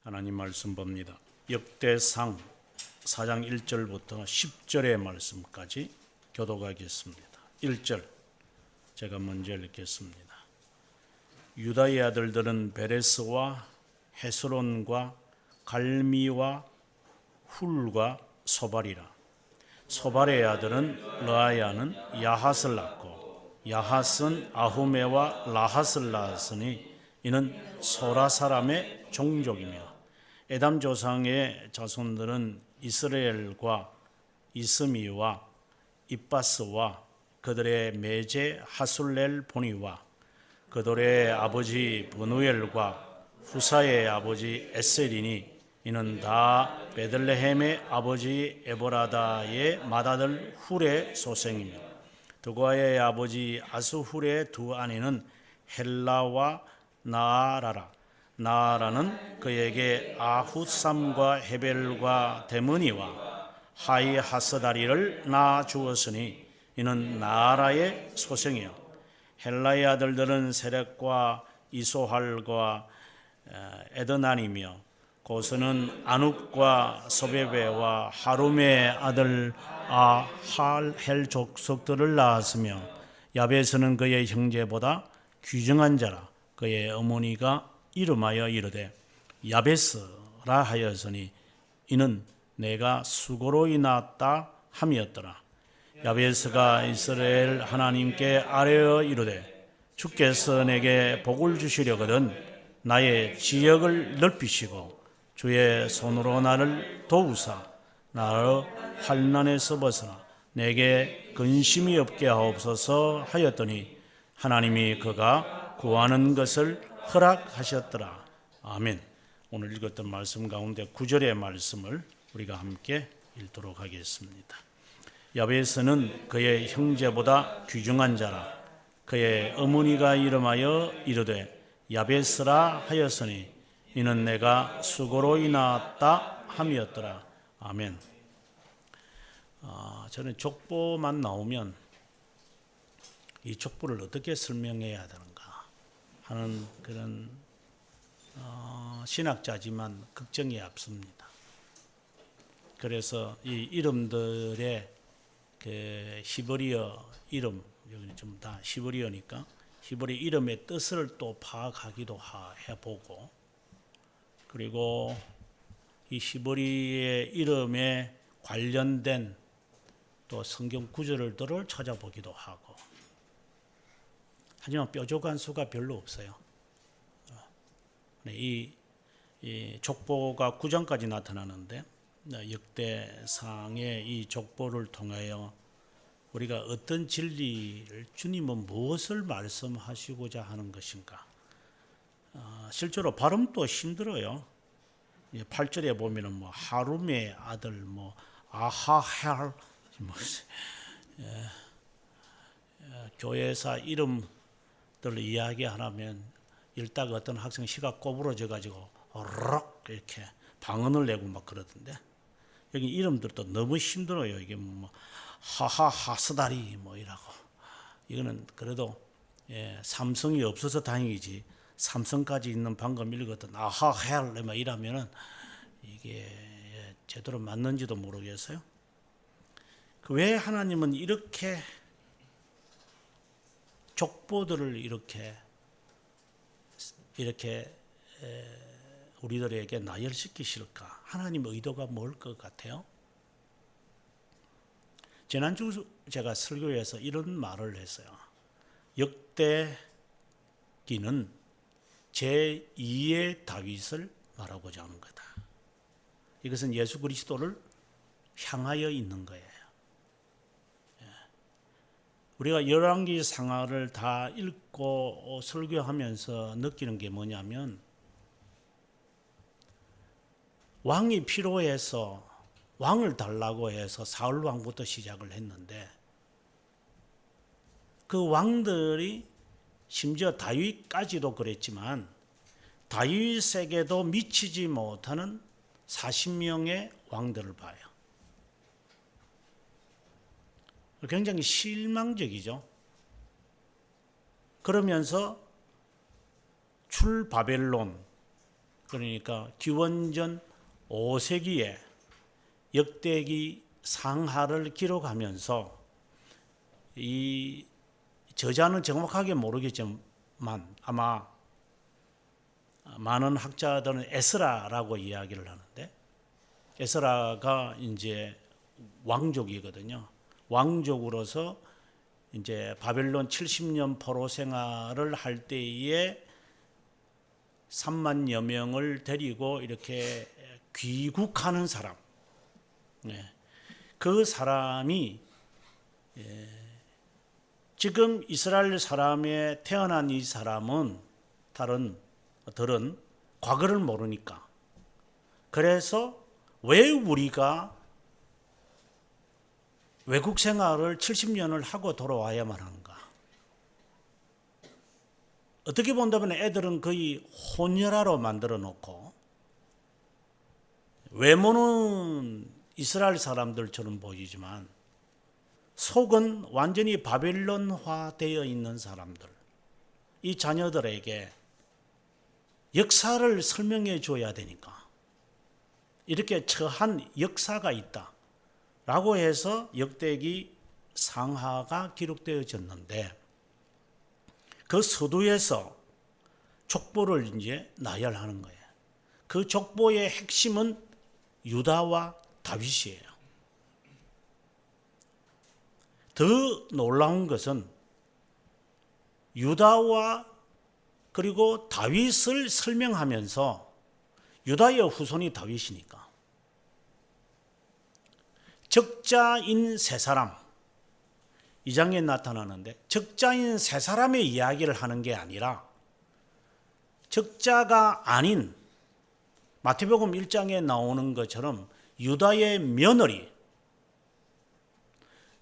하나님 말씀 봅니다. 역대상 4장 1절부터 10절의 말씀까지 교독하겠습니다. 1절 제가 먼저 읽겠습니다. 유다의 아들들은 베레스와 헤스론과 갈미와 훌과 소발이라. 소발의 아들은 르아야는 야핫을 낳고 야핫은 아후메와 라핫을 낳았으니 이는 소라 사람의 종족이며 에담 조상의 자손들은 이스라엘과 이스미와 입바스와 그들의 매제 하술렐 보니와 그들의 아버지 브누엘과 후사의 아버지 에셀이니 이는 다 베들레헴의 아버지 에보라다의 맏아들 훌의 소생이며 드고아의 아버지 아스훌의 두 아내는 헬라와 나아라라. 나아라는 그에게 아훗삼과 헤벨과 데므니와 하이하스다리를 낳아 주었으니 이는 나아라의 소생이요 헬라의 아들들은 세렉과 이소할과 에드난이며 고스는 아눕과 소베베와 하룸의 아들 아할헬 족속들을 낳았으며 야베스는 그의 형제보다 귀중한 자라. 그의 어머니가 이름하여 이르되 야베스라 하였으니 이는 내가 수고로 인하였다 함이었더라. 야베스가 이스라엘 하나님께 아뢰어 이르되 주께서 내게 복을 주시려거든 나의 지역을 넓히시고 주의 손으로 나를 도우사 나를 환난에서 벗어나 내게 근심이 없게 하옵소서 하였더니 하나님이 그가 구하는 것을 허락하셨더라. 아멘. 오늘 읽었던 말씀 가운데 9절의 말씀을 우리가 함께 읽도록 하겠습니다. 야베스는 그의 형제보다 귀중한 자라. 그의 어머니가 이름하여 이르되 야베스라 하였으니 이는 내가 수고로 인하였다 함이었더라. 아멘. 저는 족보만 나오면 이 족보를 어떻게 설명해야 되는가 하는 그런 신학자지만 걱정이 앞섭니다. 그래서 이 이름들의 그 히브리어 이름, 여기는 좀 다 히브리어니까 히브리 이름의 뜻을 또 파악하기도 해보고, 그리고 이 히브리의 이름에 관련된 또 성경 구절들을 찾아보기도 하고, 하지만 뾰족한 수가 별로 없어요. 이 족보가 9장까지 나타나는데 역대상의 이 족보를 통하여 우리가 어떤 진리를, 주님은 무엇을 말씀하시고자 하는 것인가. 실제로 발음도 힘들어요. 8절에 보면은 뭐 하룸의 아들, 뭐 아하헬, 뭐 교회사 이름들을 이야기하면 읽다가 어떤 학생 시가 꼬부러져 가지고 어럭 이렇게 방언을 내고 막 그러던데, 여기 이름들도 너무 힘들어요. 이게 뭐 하하하스다리 뭐 이라고. 이거는 그래도 삼성이 없어서 다행이지, 삼성까지 있는 방금 읽었던 아하헬 뭐 이라면은 이게 제대로 맞는지도 모르겠어요. 왜 하나님은 이렇게 족보들을 이렇게 우리들에게 나열시키실까? 하나님의 의도가 뭘 것 같아요? 지난주 제가 설교에서 이런 말을 했어요. 역대기는 제2의 다윗을 말하고자 하는 거다. 이것은 예수 그리스도를 향하여 있는 거예요. 우리가 열왕기 상하를 다 읽고 설교하면서 느끼는 게 뭐냐면, 왕이 필요해서 왕을 달라고 해서 사울 왕부터 시작을 했는데, 그 왕들이 심지어 다윗까지도 그랬지만 다윗에게도 미치지 못하는 40명의 왕들을 봐요. 굉장히 실망적이죠. 그러면서 출바벨론, 그러니까 기원전 5세기에 역대기 상하를 기록하면서 이 저자는 정확하게 모르겠지만 아마 많은 학자들은 에스라라고 이야기를 하는데, 에스라가 이제 왕족이거든요. 왕족으로서 이제 바벨론 70년 포로 생활을 할 때에 3만여 명을 데리고 이렇게 귀국하는 사람, 그 사람이 지금 이스라엘 사람에 태어난 이 사람은 들은 과거를 모르니까, 그래서 왜 우리가 외국 생활을 70년을 하고 돌아와야만 하는가? 어떻게 본다면 애들은 거의 혼혈아로 만들어 놓고 외모는 이스라엘 사람들처럼 보이지만 속은 완전히 바벨론화 되어 있는 사람들, 이 자녀들에게 역사를 설명해 줘야 되니까 이렇게 처한 역사가 있다 라고 해서 역대기 상하가 기록되어졌는데, 그 서두에서 족보를 이제 나열하는 거예요. 그 족보의 핵심은 유다와 다윗이에요. 더 놀라운 것은 유다와 그리고 다윗을 설명하면서, 유다의 후손이 다윗이니까 적자인 세 사람, 2장에 나타나는데 적자인 세 사람의 이야기를 하는 게 아니라 적자가 아닌 마태복음 1장에 나오는 것처럼 유다의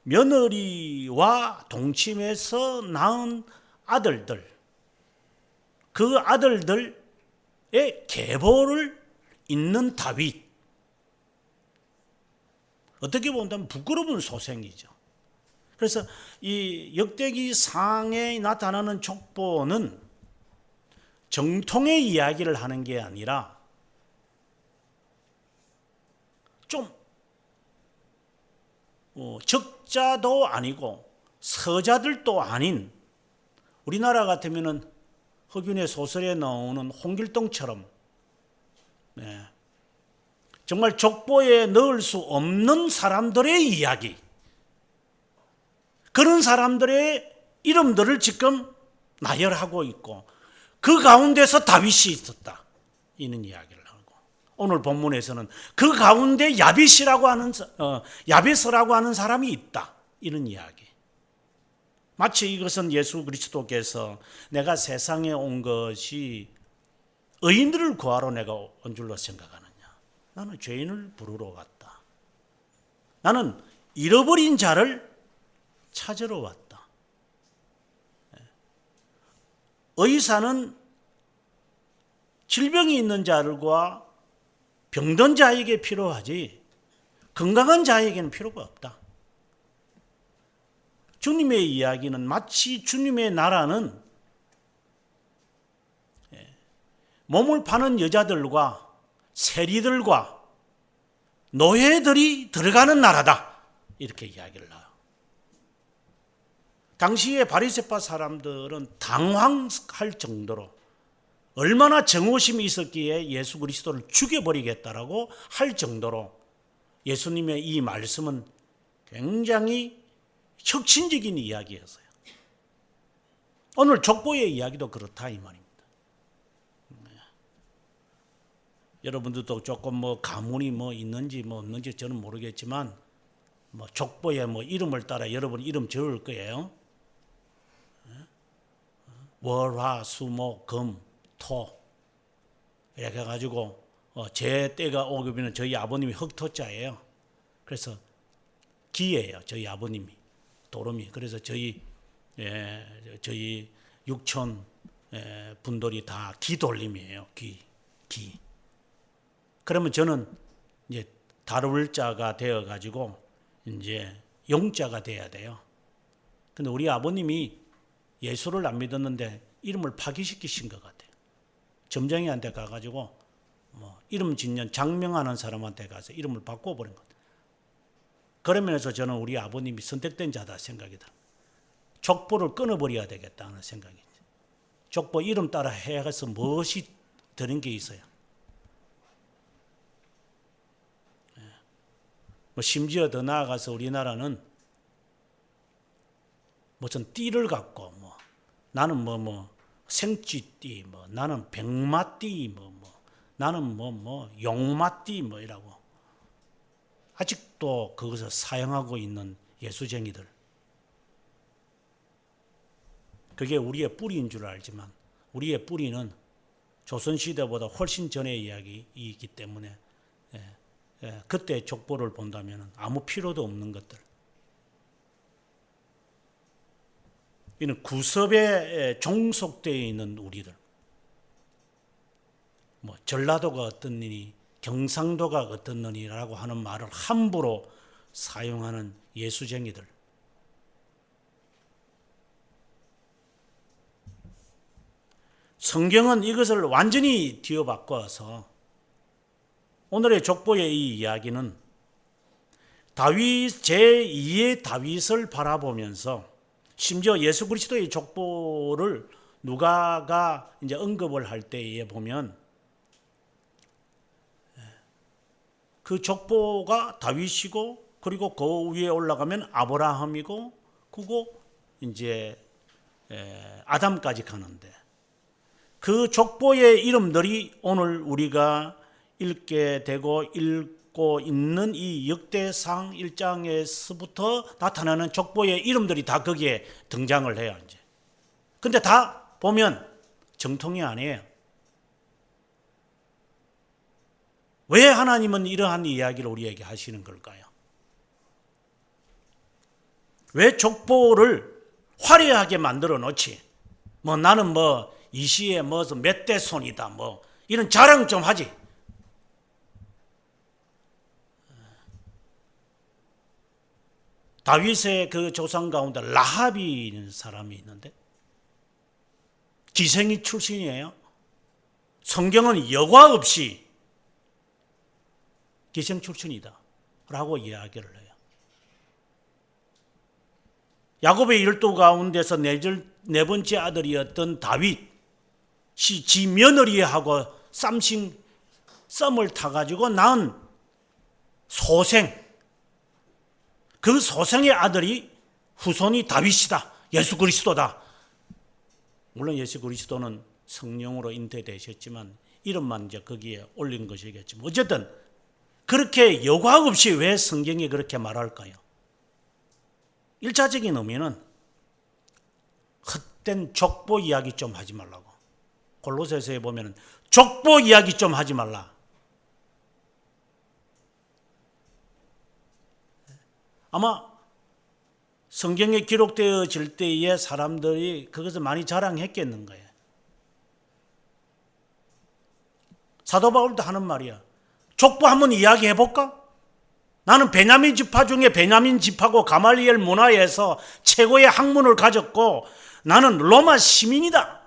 며느리와 동침해서 낳은 아들들, 그 아들들의 계보를 잇는 다윗, 어떻게 본다면 부끄러운 소생이죠. 그래서 이 역대기 상에 나타나는 족보는 정통의 이야기를 하는 게 아니라 좀 적자도 아니고 서자들도 아닌, 우리나라 같으면은 허균의 소설에 나오는 홍길동처럼 정말 족보에 넣을 수 없는 사람들의 이야기, 그런 사람들의 이름들을 지금 나열하고 있고, 그 가운데서 다윗이 있었다 이런 이야기를 하고, 오늘 본문에서는 그 가운데 야벳이라고 하는 사람이 있다 이런 이야기. 마치 이것은 예수 그리스도께서 내가 세상에 온 것이 의인들을 구하러 내가 온 줄로 생각하느냐, 나는 죄인을 부르러 왔다, 나는 잃어버린 자를 찾으러 왔다. 의사는 질병이 있는 자들과 병든 자에게 필요하지 건강한 자에게는 필요가 없다. 주님의 이야기는 마치 주님의 나라는 몸을 파는 여자들과 세리들과 노예들이 들어가는 나라다 이렇게 이야기를 해요. 당시에 바리새파 사람들은 당황할 정도로 얼마나 정오심이 있었기에 예수 그리스도를 죽여버리겠다라고 할 정도로 예수님의 이 말씀은 굉장히 혁신적인 이야기였어요. 오늘 족보의 이야기도 그렇다 이 말입니다. 여러분들도 조금 가문이 있는지 없는지 저는 모르겠지만 족보에 이름을 따라 여러분 이름 적을 거예요. 월, 화, 수, 목, 금, 토 이렇게 해가지고 제 때가 오기면 저희 아버님이 흑토자예요. 그래서 기예요. 저희 아버님이 도름이. 그래서 저희 육촌 분들이 다 기돌림이에요. 기. 그러면 저는 이제 다룰 자가 되어 가지고 이제 용자가 돼야 돼요. 근데 우리 아버님이 예수를 안 믿었는데 이름을 파기시키신 것 같아요. 점쟁이한테 가가지고 이름 짓는 장명하는 사람한테 가서 이름을 바꿔버린 것. 그런 면에서 저는 우리 아버님이 선택된 자다 생각이 들어요. 족보를 끊어버려야 되겠다는 생각이. 족보 이름 따라 해서 무엇이 되는 게 있어요. 심지어 더 나아가서 우리나라는 무슨 띠를 갖고 나는 생쥐띠, 나는 백마띠, 나는 용마띠 이라고 아직도 그것을 사용하고 있는 예수쟁이들. 그게 우리의 뿌리인 줄 알지만 우리의 뿌리는 조선시대보다 훨씬 전의 이야기이기 때문에 그때 족보를 본다면 아무 필요도 없는 것들. 이는 구섭에 종속되어 있는 우리들. 전라도가 어떻느니 경상도가 어떻느니라고 하는 말을 함부로 사용하는 예수쟁이들. 성경은 이것을 완전히 뒤어바꿔서 오늘의 족보의 이 이야기는 다윗 제2의 다윗을 바라보면서 심지어 예수 그리스도의 족보를 누가가 이제 언급을 할 때에 보면 그 족보가 다윗이고 그리고 그 위에 올라가면 아브라함이고 그리고 이제 아담까지 가는데 그 족보의 이름들이 오늘 우리가 읽게 되고 읽고 있는 이 역대상 1장에서부터 나타나는 족보의 이름들이 다 거기에 등장을 해요. 이제. 근데 다 보면 정통이 아니에요. 왜 하나님은 이러한 이야기를 우리에게 하시는 걸까요? 왜 족보를 화려하게 만들어 놓지? 나는 이 시에 몇 대 손이다 이런 자랑 좀 하지. 다윗의 그 조상 가운데 라합이라는 사람이 있는데 기생이 출신이에요. 성경은 여과 없이 기생 출신이다 라고 이야기를 해요. 야곱의 12 가운데서 네 번째 아들이었던 다윗이 지 며느리하고 썸을 타가지고 낳은 소생, 그 소생의 아들이 후손이 다윗이다. 예수 그리스도다. 물론 예수 그리스도는 성령으로 잉태되셨지만 이름만 이제 거기에 올린 것이겠지만 어쨌든 그렇게 여과 없이 왜 성경이 그렇게 말할까요? 1차적인 의미는 헛된 족보 이야기 좀 하지 말라고. 골로새서에 보면 족보 이야기 좀 하지 말라. 아마 성경에 기록되어질 때에 사람들이 그것을 많이 자랑했겠는 거예요. 사도 바울도 하는 말이야. 족보 한번 이야기해 볼까? 나는 베냐민 지파 중에 베냐민 지파고 가말리엘 문화에서 최고의 학문을 가졌고 나는 로마 시민이다.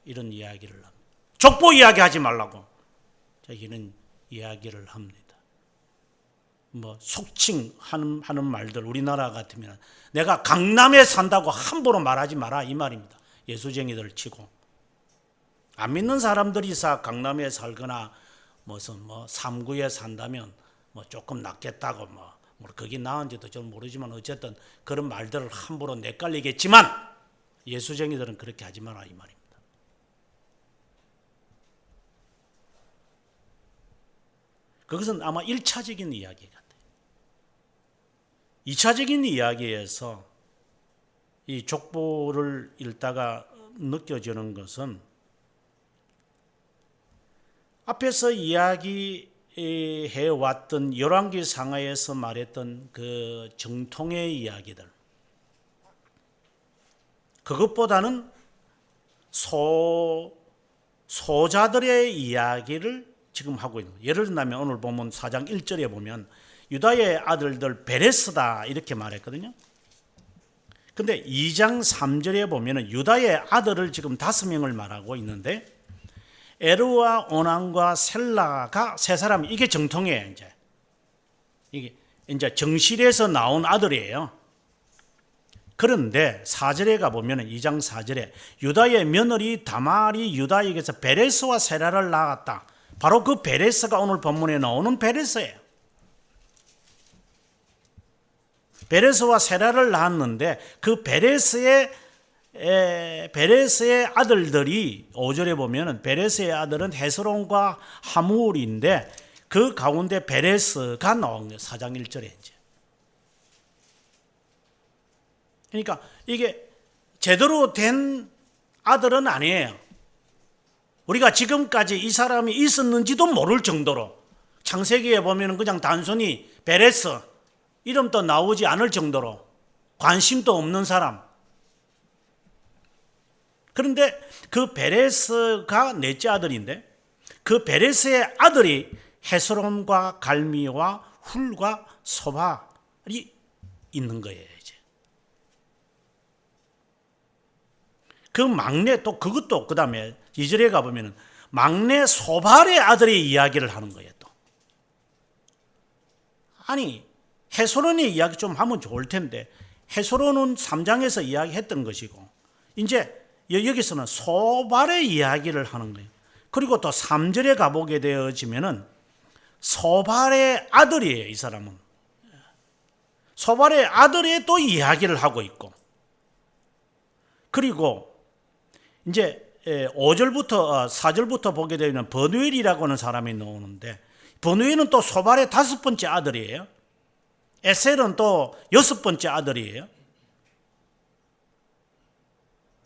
이런 이야기를 합니다. 족보 이야기하지 말라고 자기는 이야기를 합니다. 속칭하는 말들 우리나라 같으면 내가 강남에 산다고 함부로 말하지 마라 이 말입니다. 예수쟁이들 치고 안 믿는 사람들이 강남에 살거나 무슨 3구에 산다면 조금 낫겠다고 거기 나은지도 좀 모르지만 어쨌든 그런 말들을 함부로 내깔리겠지만 예수쟁이들은 그렇게 하지 마라 이 말입니다. 그것은 아마 1차적인 이야기 같아요. 2차적인 이야기에서 이 족보를 읽다가 느껴지는 것은 앞에서 이야기해왔던 열왕기 상하에서 말했던 그 정통의 이야기들, 그것보다는 소자들의 이야기를 지금 하고 있는 거예요. 예를 들면 오늘 보면 4장 1절에 보면 유다의 아들들 베레스다 이렇게 말했거든요. 근데 2장 3절에 보면 유다의 아들을 지금 5명을 말하고 있는데 에르와 오난과 셀라가 세 사람, 이게 정통이에요. 이게 이제 정실에서 나온 아들이에요. 그런데 4절에 가보면 2장 4절에 유다의 며느리 다말이 유다에게서 베레스와 세라를 낳았다. 바로 그 베레스가 오늘 본문에 나오는 베레스예요. 베레스와 세라를 낳았는데 그 베레스의 아들들이 5절에 보면 베레스의 아들은 헤스론과 하물인데 그 가운데 베레스가 나온 거예요. 4장 1절에 이제. 그러니까 이게 제대로 된 아들은 아니에요. 우리가 지금까지 이 사람이 있었는지도 모를 정도로 창세기에 보면 그냥 단순히 베레스 이름도 나오지 않을 정도로 관심도 없는 사람. 그런데 그 베레스가 넷째 아들인데 그 베레스의 아들이 헤스론과 갈미와 훌과 소발이 있는 거예요. 그 막내 또 그것도 그 다음에 2절에 가보면 막내 소발의 아들의 이야기를 하는 거예요. 또 아니 헤스론의 이야기 좀 하면 좋을 텐데 헤스론은 3장에서 이야기했던 것이고 이제 여기서는 소발의 이야기를 하는 거예요. 그리고 또 3절에 가보게 되어지면은 소발의 아들이에요. 이 사람은 소발의 아들의 또 이야기를 하고 있고 그리고 이제 5절부터 4절부터 보게 되면 버누엘이라고 하는 사람이 나오는데 버누엘은 또 소발의 5번째 아들이에요. 에셀은 또 6번째 아들이에요.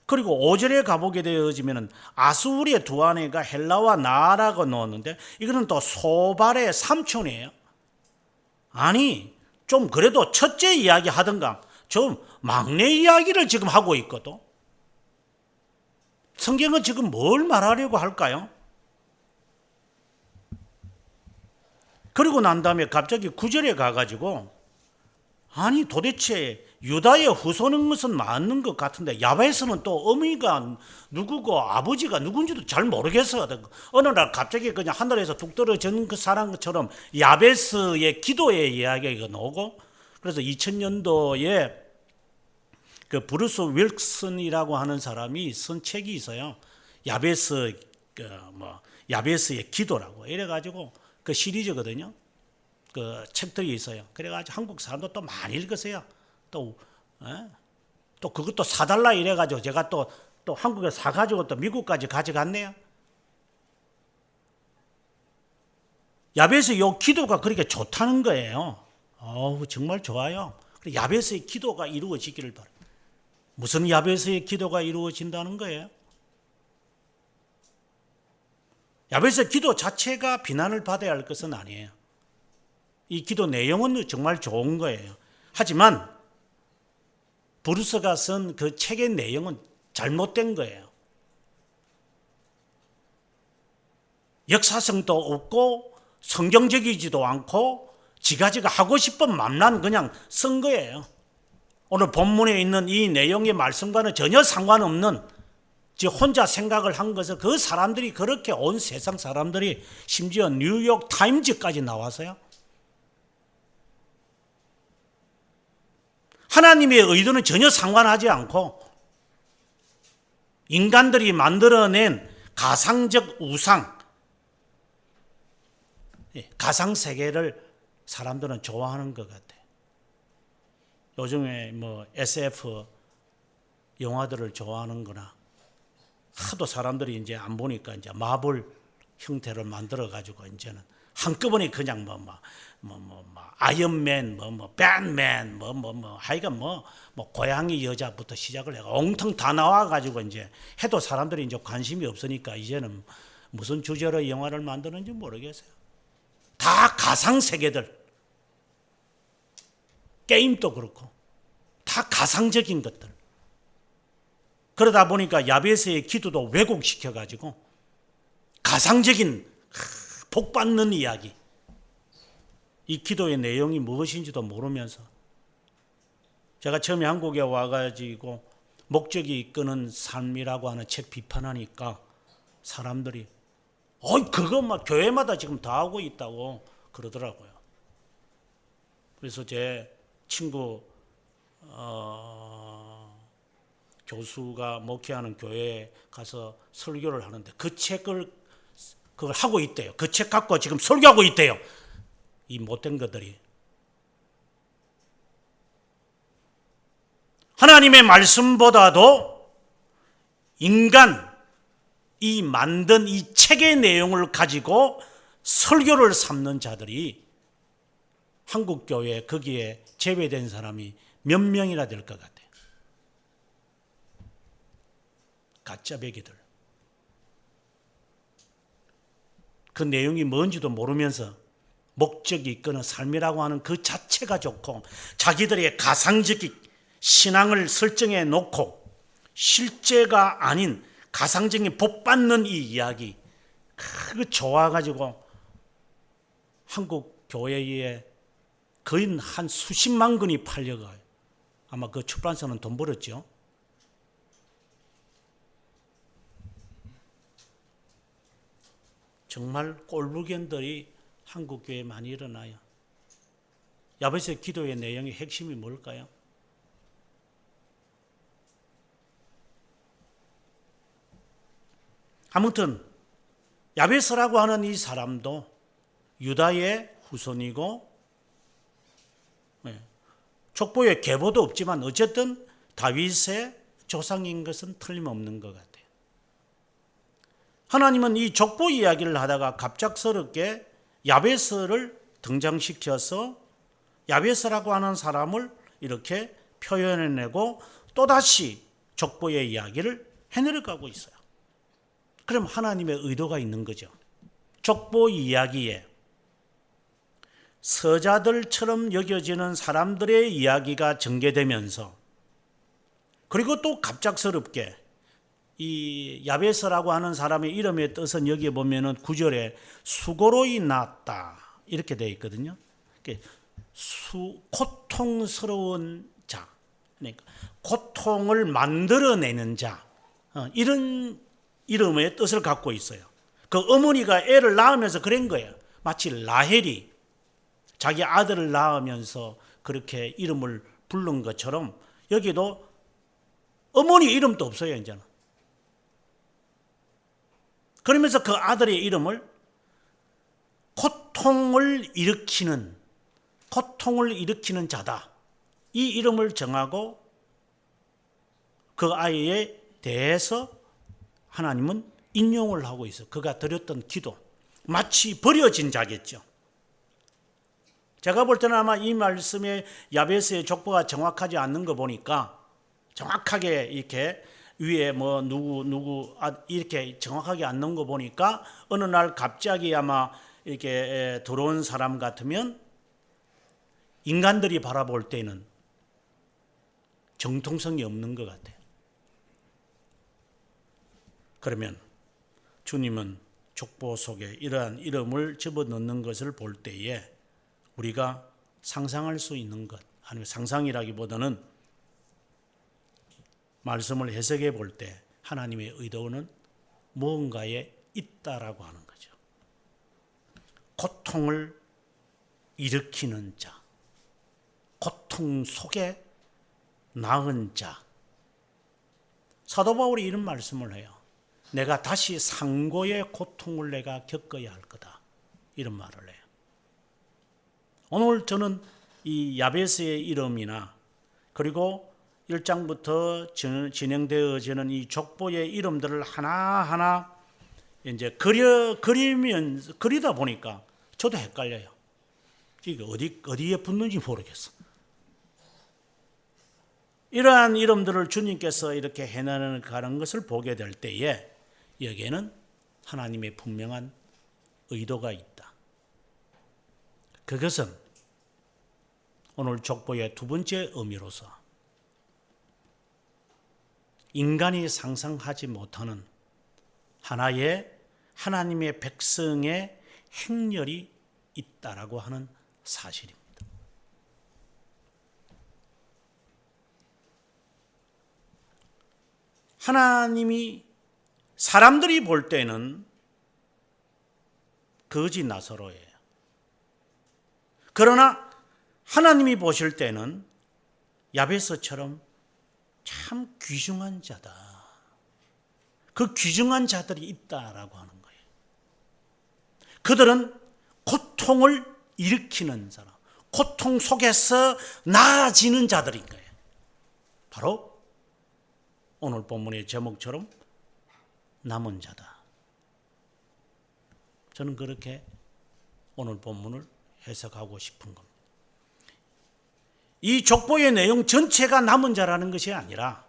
그리고 5절에 가보게 되어지면 아수르의 두 아내가 헬라와 나라고 나오는데 이거는 또 소발의 삼촌이에요. 아니 좀 그래도 첫째 이야기 하든가 좀 막내 이야기를 지금 하고 있거든. 성경은 지금 뭘 말하려고 할까요? 그리고 난 다음에 갑자기 9절에 가가지고 아니 도대체 유다의 후손인 것은 맞는 것 같은데 야베스는 또 어미가 누구고 아버지가 누군지도 잘 모르겠어. 어느 날 갑자기 그냥 하늘에서 뚝 떨어진 그 사람처럼 야베스의 기도의 이야기가 나오고 그래서 2000년도에 그 브루스 윌슨이라고 하는 사람이 쓴 책이 있어요. 야베스의 기도라고 이래가지고 그 시리즈거든요. 그 책들이 있어요. 그래가지고 한국 사람도 또 많이 읽으세요. 또 그것도 사달라 이래가지고 제가 또 한국에 사가지고 또 미국까지 가져갔네요. 야베스의 요 기도가 그렇게 좋다는 거예요. 정말 좋아요. 야베스의 기도가 이루어지기를 바랍니다. 무슨 야베스의 기도가 이루어진다는 거예요? 야베스의 기도 자체가 비난을 받아야 할 것은 아니에요. 이 기도 내용은 정말 좋은 거예요. 하지만 브루스가 쓴 그 책의 내용은 잘못된 거예요. 역사성도 없고 성경적이지도 않고 지가 하고 싶은 맘만 그냥 쓴 거예요. 오늘 본문에 있는 이 내용의 말씀과는 전혀 상관없는 혼자 생각을 한 것을 그 사람들이 그렇게 온 세상 사람들이 심지어 뉴욕 타임즈까지 나와서요. 하나님의 의도는 전혀 상관하지 않고 인간들이 만들어낸 가상적 우상, 가상세계를 사람들은 좋아하는 것 같아요. 요즘에 SF 영화들을 좋아하는 거나 하도 사람들이 이제 안 보니까 이제 마블 형태를 만들어 가지고 이제는 한꺼번에 그냥 아이언맨, 밴맨, 하여간 고양이 여자부터 시작을 해가 엉텅 다 나와 가지고 이제 해도 사람들이 이제 관심이 없으니까 이제는 무슨 주제로 영화를 만드는지 모르겠어요. 다 가상 세계들. 게임도 그렇고 다 가상적인 것들. 그러다 보니까 야베스의 기도도 왜곡시켜 가지고 가상적인 복받는 이야기, 이 기도의 내용이 무엇인지도 모르면서 제가 처음에 한국에 와가지고 목적이 이끄는 삶이라고 하는 책 비판하니까 사람들이 그거 막 교회마다 지금 다 하고 있다고 그러더라고요. 그래서 제 친구 교수가 목회하는 교회에 가서 설교를 하는데 그 책을 그걸 하고 있대요. 그 책 갖고 지금 설교하고 있대요. 이 못된 것들이. 하나님의 말씀보다도 이 만든 이 책의 내용을 가지고 설교를 삼는 자들이 한국 교회에 거기에 제외된 사람이 몇 명이나 될 것 같아요. 가짜 배기들. 그 내용이 뭔지도 모르면서 목적이 있거나 삶이라고 하는 그 자체가 좋고 자기들의 가상적인 신앙을 설정해 놓고 실제가 아닌 가상적인 복 받는 이 이야기 그거 좋아가지고 한국 교회에 거의 한 수십만 권이 팔려가요. 아마 그 출판사는 돈 벌었죠. 정말 꼴불견들이 한국 교회에 많이 일어나요. 야베스 기도의 내용의 핵심이 뭘까요? 아무튼 야베스라고 하는 이 사람도 유다의 후손이고 족보에 계보도 없지만 어쨌든 다윗의 조상인 것은 틀림없는 것 같아요. 하나님은 이 족보 이야기를 하다가 갑작스럽게 야베스를 등장시켜서 야베스라고 하는 사람을 이렇게 표현해내고 또다시 족보의 이야기를 해내려가고 있어요. 그럼 하나님의 의도가 있는 거죠. 족보 이야기에 서자들처럼 여겨지는 사람들의 이야기가 전개되면서 그리고 또 갑작스럽게 이 야베스라고 하는 사람의 이름의 뜻은 여기에 보면은 9절에 수고로이 낳았다 이렇게 되어 있거든요. 고통스러운 자, 그러니까 고통을 만들어내는 자 이런 이름의 뜻을 갖고 있어요. 그 어머니가 애를 낳으면서 그런 거예요. 마치 라헬이 자기 아들을 낳으면서 그렇게 이름을 부른 것처럼 여기도 어머니 이름도 없어요, 이제는. 그러면서 그 아들의 이름을 고통을 일으키는 자다. 이 이름을 정하고 그 아이에 대해서 하나님은 인용을 하고 있어요. 그가 드렸던 기도. 마치 버려진 자겠죠. 제가 볼 때는 아마 이 말씀에 야베스의 족보가 정확하지 않는 거 보니까 정확하게 이렇게 위에 뭐 누구 이렇게 정확하게 안 넣은 거 보니까 어느 날 갑자기 아마 이렇게 들어온 사람 같으면 인간들이 바라볼 때는 정통성이 없는 것 같아요. 그러면 주님은 족보 속에 이러한 이름을 집어넣는 것을 볼 때에 우리가 상상할 수 있는 것, 아니면 상상이라기보다는 말씀을 해석해 볼 때 하나님의 의도는 무언가에 있다라고 하는 거죠. 고통을 일으키는 자, 고통 속에 나은 자. 사도 바울이 이런 말씀을 해요. 내가 다시 상고의 고통을 내가 겪어야 할 거다. 이런 말을 해요. 오늘 저는 이 야베스의 이름이나 그리고 1장부터 진행되어지는 이 족보의 이름들을 하나하나 이제 그리다 보니까 저도 헷갈려요. 이게 어디에 붙는지 모르겠어. 이러한 이름들을 주님께서 이렇게 해나가는 것을 보게 될 때에 여기에는 하나님의 분명한 의도가 있다. 그것은 오늘 족보의 두 번째 의미로서 인간이 상상하지 못하는 하나의 하나님의 백성의 행렬이 있다라고 하는 사실입니다. 하나님이 사람들이 볼 때는 거지 나사로예요. 그러나 하나님이 보실 때는 야베스처럼 참 귀중한 자다. 그 귀중한 자들이 있다라고 하는 거예요. 그들은 고통을 일으키는 사람, 고통 속에서 나아지는 자들인 거예요. 바로 오늘 본문의 제목처럼 남은 자다. 저는 그렇게 오늘 본문을 해석하고 싶은 겁니다. 이 족보의 내용 전체가 남은 자라는 것이 아니라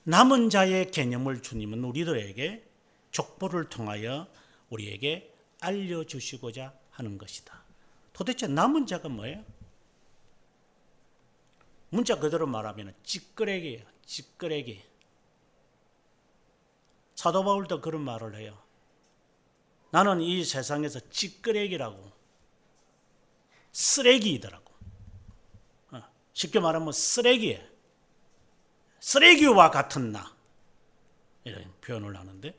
남은 자의 개념을 주님은 우리들에게 족보를 통하여 우리에게 알려주시고자 하는 것이다. 도대체 남은 자가 뭐예요? 문자 그대로 말하면 찌끄레기예요. 찌끄레기. 사도 바울도 그런 말을 해요. 나는 이 세상에서 찌끄레기라고, 쓰레기이더라고. 쉽게 말하면 쓰레기예요. 쓰레기와 같은 나, 이런 표현을 하는데,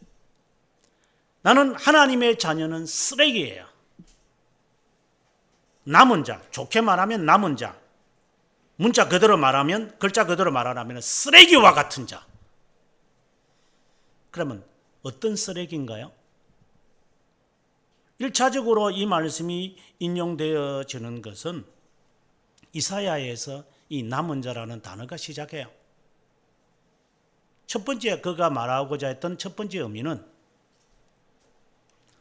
나는 하나님의 자녀는 쓰레기예요. 남은 자, 좋게 말하면 남은 자, 문자 그대로 말하면, 글자 그대로 말하면 쓰레기와 같은 자. 그러면 어떤 쓰레기인가요? 1차적으로 이 말씀이 인용되어지는 것은 이사야에서 이 남은 자라는 단어가 시작해요. 첫 번째 그가 말하고자 했던 첫 번째 의미는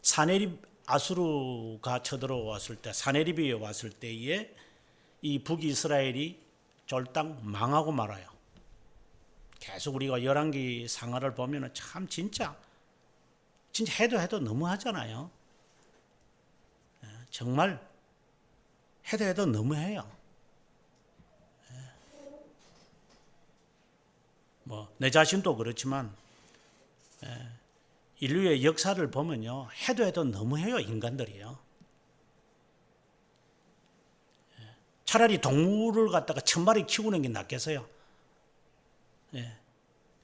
사네립 아수르가 쳐들어왔을 때, 사네립이 왔을 때에 이 북이스라엘이 쫄딱 망하고 말아요. 계속 우리가 열왕기 상하를 보면 참 진짜 해도 너무하잖아요. 정말 해도 너무해요. 내 자신도 그렇지만 인류의 역사를 보면요, 해도 너무해요. 인간들이요. 차라리 동물을 갖다가 1000마리 키우는 게 낫겠어요.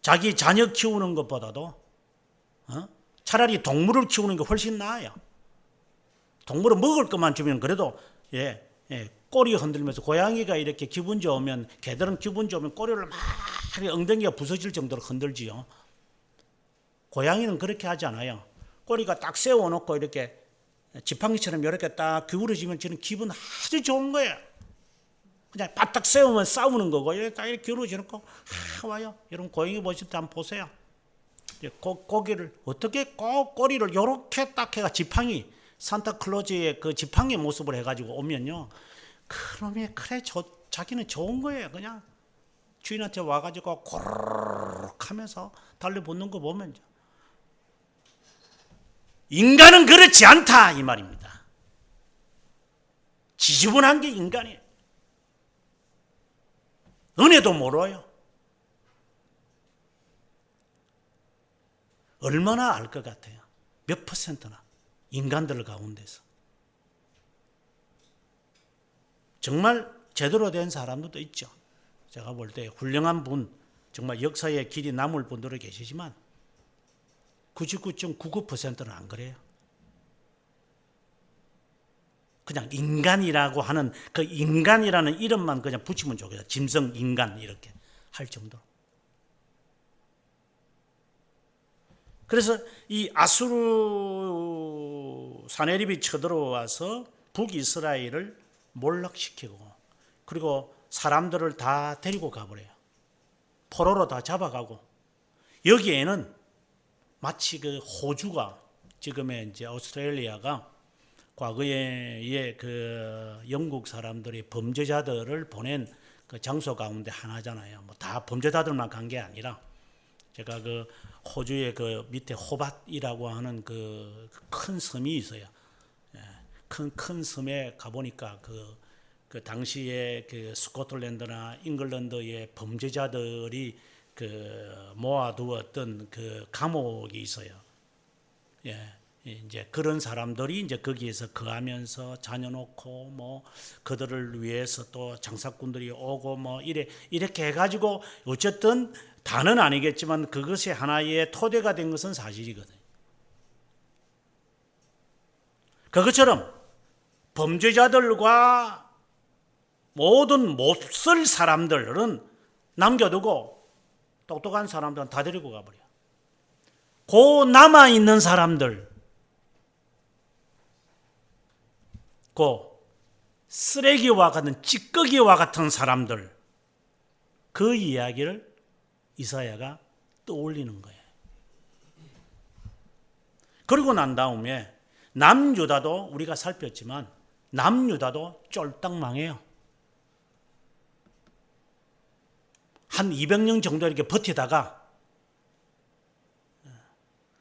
자기 자녀 키우는 것보다도 차라리 동물을 키우는 게 훨씬 나아요. 동물은 먹을 것만 주면 그래도 꼬리 흔들면서, 고양이가 이렇게 기분 좋으면, 개들은 기분 좋으면 꼬리를 막 엉덩이가 부서질 정도로 흔들지요. 고양이는 그렇게 하지 않아요. 꼬리가 딱 세워놓고 이렇게 지팡이처럼 이렇게 딱 기울어지면 저는 기분 아주 좋은 거예요. 그냥 바닥 세우면 싸우는 거고, 이렇게 딱 이렇게 기울어지놓고 와요. 여러분 고양이 보실 때 한번 보세요. 고기를 어떻게 꼭 꼬리를 이렇게 딱 해가 지팡이, 산타클로즈의 그 지팡이 모습을 해가지고 오면요, 그러면 그래 자기는 좋은 거예요. 그냥 주인한테 와가지고 고르륵 하면서 달려붙는 거 보면, 인간은 그렇지 않다 이 말입니다. 지저분한 게 인간이에요. 은혜도 모르요. 얼마나 알 것 같아요? 몇 퍼센트나 인간들 가운데서 정말 제대로 된 사람들도 있죠. 제가 볼 때 훌륭한 분, 정말 역사의 길이 남을 분들도 계시지만 99.99%는 안 그래요. 그냥 인간이라고 하는 그 인간이라는 이름만 그냥 붙이면 좋겠어요. 짐승 인간 이렇게 할 정도로. 그래서 이 아수르 사네립이 쳐들어와서 북이스라엘을 몰락시키고, 그리고 사람들을 다 데리고 가버려요. 포로로 다 잡아가고, 여기에는 마치 그 호주가, 지금의 이제 오스트레일리아가 과거에 그 영국 사람들이 범죄자들을 보낸 그 장소 가운데 하나잖아요. 다 범죄자들만 간 게 아니라, 제가 그 호주의 그 밑에 호밧이라고 하는 그 큰 섬이 있어요. 큰 섬에 가보니까 그 당시에 그 스코틀랜드나 잉글랜드의 범죄자들이 그 모아두었던 그 감옥이 있어요. 이제 그런 사람들이 이제 거기에서 거하면서 자녀 놓고 뭐 그들을 위해서 또 장사꾼들이 오고 뭐 이렇게 해가지고 어쨌든 다는 아니겠지만 그것이 하나의 토대가 된 것은 사실이거든요. 그것처럼 범죄자들과 모든 몹쓸 사람들은 남겨두고 똑똑한 사람들은 다 데리고 가버려. 그 남아있는 사람들, 그 쓰레기와 같은 찌꺼기와 같은 사람들, 그 이야기를 이사야가 떠올리는 거예요. 그러고 난 다음에 남유다도 우리가 살폈지만 남유다도 쫄딱 망해요. 한 200년 정도 이렇게 버티다가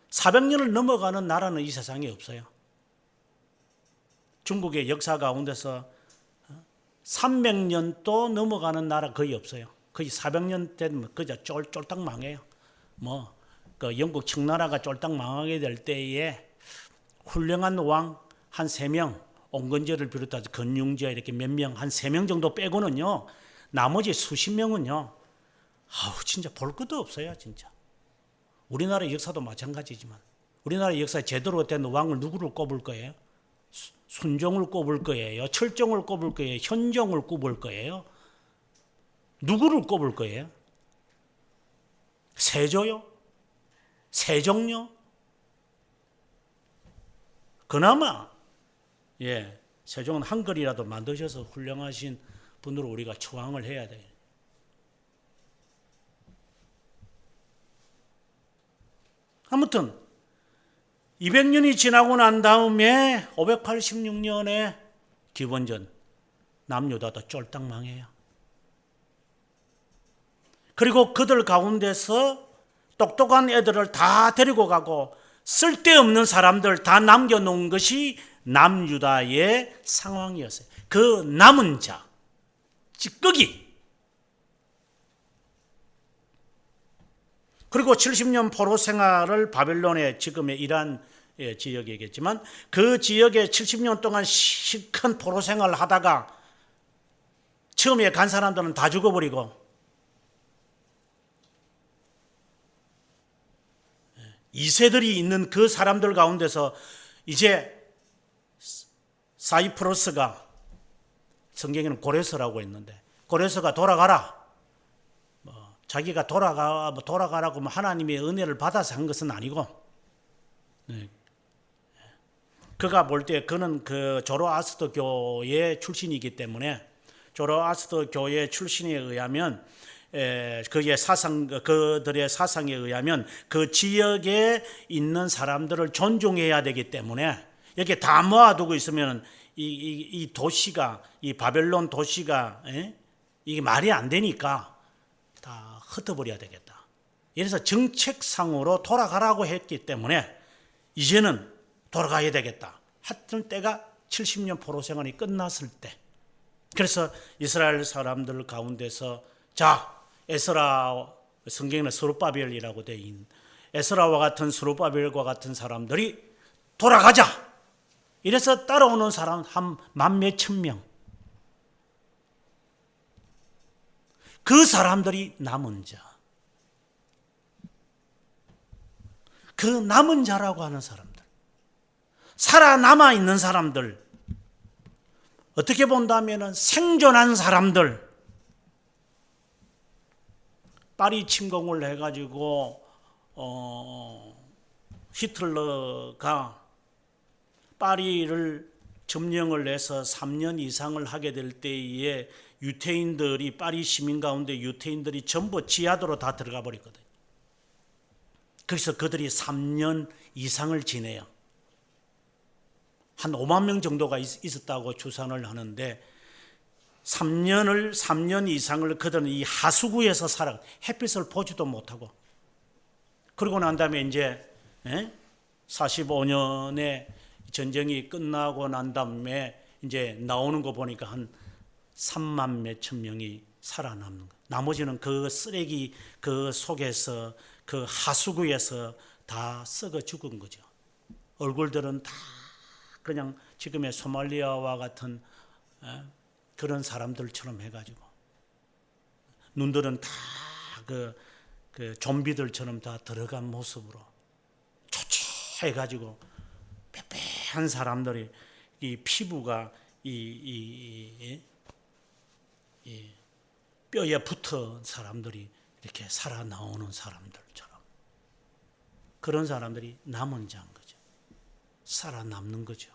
400년을 넘어가는 나라는 이 세상에 없어요. 중국의 역사 가운데서 300년도 넘어가는 나라 거의 없어요. 거의 400년 되면 그저 쫄딱 망해요. 그 영국 청나라가 쫄딱 망하게 될 때에 훌륭한 왕 한 3명, 옹건제를 비롯해서 건융제 이렇게 몇 명, 한 3명 정도 빼고는요, 나머지 수십 명은요, 진짜 볼 것도 없어요, 진짜. 우리나라 역사도 마찬가지지만, 우리나라 역사에 제대로 된 왕을 누구를 꼽을 거예요? 순종을 꼽을 거예요? 철종을 꼽을 거예요? 현종을 꼽을 거예요? 누구를 꼽을 거예요? 세조요? 세종요? 그나마 세종은 한글이라도 만드셔서 훌륭하신 분으로 우리가 초항을 해야 돼요. 아무튼 200년이 지나고 난 다음에 586년에 기원전 남유다도 쫄딱 망해요. 그리고 그들 가운데서 똑똑한 애들을 다 데리고 가고 쓸데없는 사람들 다 남겨놓은 것이 남유다의 상황이었어요. 그 남은 자, 찌꺼기. 그리고 70년 포로 생활을 바벨론의 지금의 이란 지역이겠지만 그 지역에 70년 동안 실컷 포로 생활을 하다가 처음에 간 사람들은 다 죽어버리고 이세들이 있는 그 사람들 가운데서 이제 사이프러스가 성경에는 고레스라고 했는데 고레스가 돌아가라. 자기가 돌아가라고 하나님의 은혜를 받아서 한 것은 아니고 그가 볼 때 그는 그 조로아스터 교회 출신이기 때문에 조로아스터 교회 출신에 의하면 그들의 사상에 의하면 그 지역에 있는 사람들을 존중해야 되기 때문에 이렇게 다 모아두고 있으면 이 도시가 이 바벨론 도시가 이게 말이 안 되니까 다 흩어버려야 되겠다. 이래서 정책상으로 돌아가라고 했기 때문에 이제는 돌아가야 되겠다. 하여튼 때가 70년 포로 생활이 끝났을 때 그래서 이스라엘 사람들 가운데서 자 에스라 성경에는 스룹바벨이라고 되어 있는 에스라와 같은 스룹바벨과 같은 사람들이 돌아가자. 이래서 따라오는 사람 한 만 몇천 명. 그 사람들이 남은 자. 그 남은 자라고 하는 사람들. 살아남아 있는 사람들. 어떻게 본다면 생존한 사람들. 파리 침공을 해가지고 히틀러가 파리를 점령을 해서 3년 이상을 하게 될 때에 유태인들이 파리 시민 가운데 유태인들이 전부 지하도로 다 들어가 버리거든. 그래서 그들이 3년 이상을 지내요. 한 5만 명 정도가 있었다고 추산을 하는데 3년 이상을 그들은 이 하수구에서 살아 햇빛을 보지도 못하고 그러고 난 다음에 이제 45년에 전쟁이 끝나고 난 다음에 이제 나오는 거 보니까 한 3만 몇천 명이 살아남는 거예요. 나머지는 그 쓰레기 그 속에서 그 하수구에서 다 썩어 죽은 거죠. 얼굴들은 다 그냥 지금의 소말리아와 같은 그런 사람들처럼 해가지고 눈들은 다 그 좀비들처럼 다 들어간 모습으로 초췌해가지고 하얀 사람들이 이 피부가 이 뼈에 붙은 사람들이 이렇게 살아나오는 사람들처럼 그런 사람들이 남은 자인 거죠. 살아남는 거죠.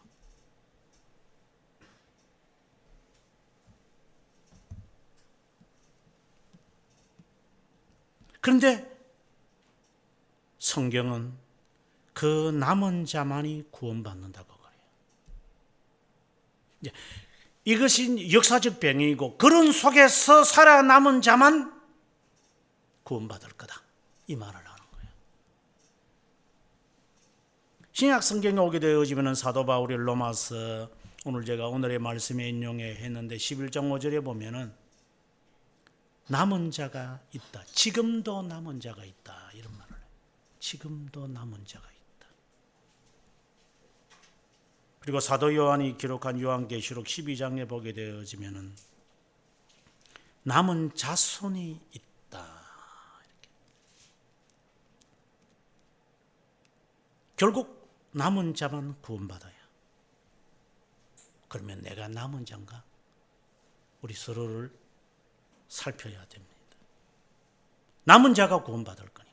그런데 성경은 그 남은 자만이 구원받는다고 그래요. 이것이 역사적 병이고 그런 속에서 살아남은 자만 구원받을 거다. 이 말을 하는 거예요. 신약 성경에 오게 되어지면 사도 바울이 로마서 오늘 제가 오늘의 말씀에 인용했는데 11장 5절에 보면은 남은 자가 있다. 지금도 남은 자가 있다. 이런 말을 해요. 지금도 남은 자가 있다. 그리고 사도 요한이 기록한 요한계시록 12장에 보게 되어지면은 남은 자손이 있다. 이렇게. 결국 남은 자만 구원받아야. 그러면 내가 남은 자인가? 우리 서로를 살펴야 됩니다. 남은 자가 구원받을 거니까.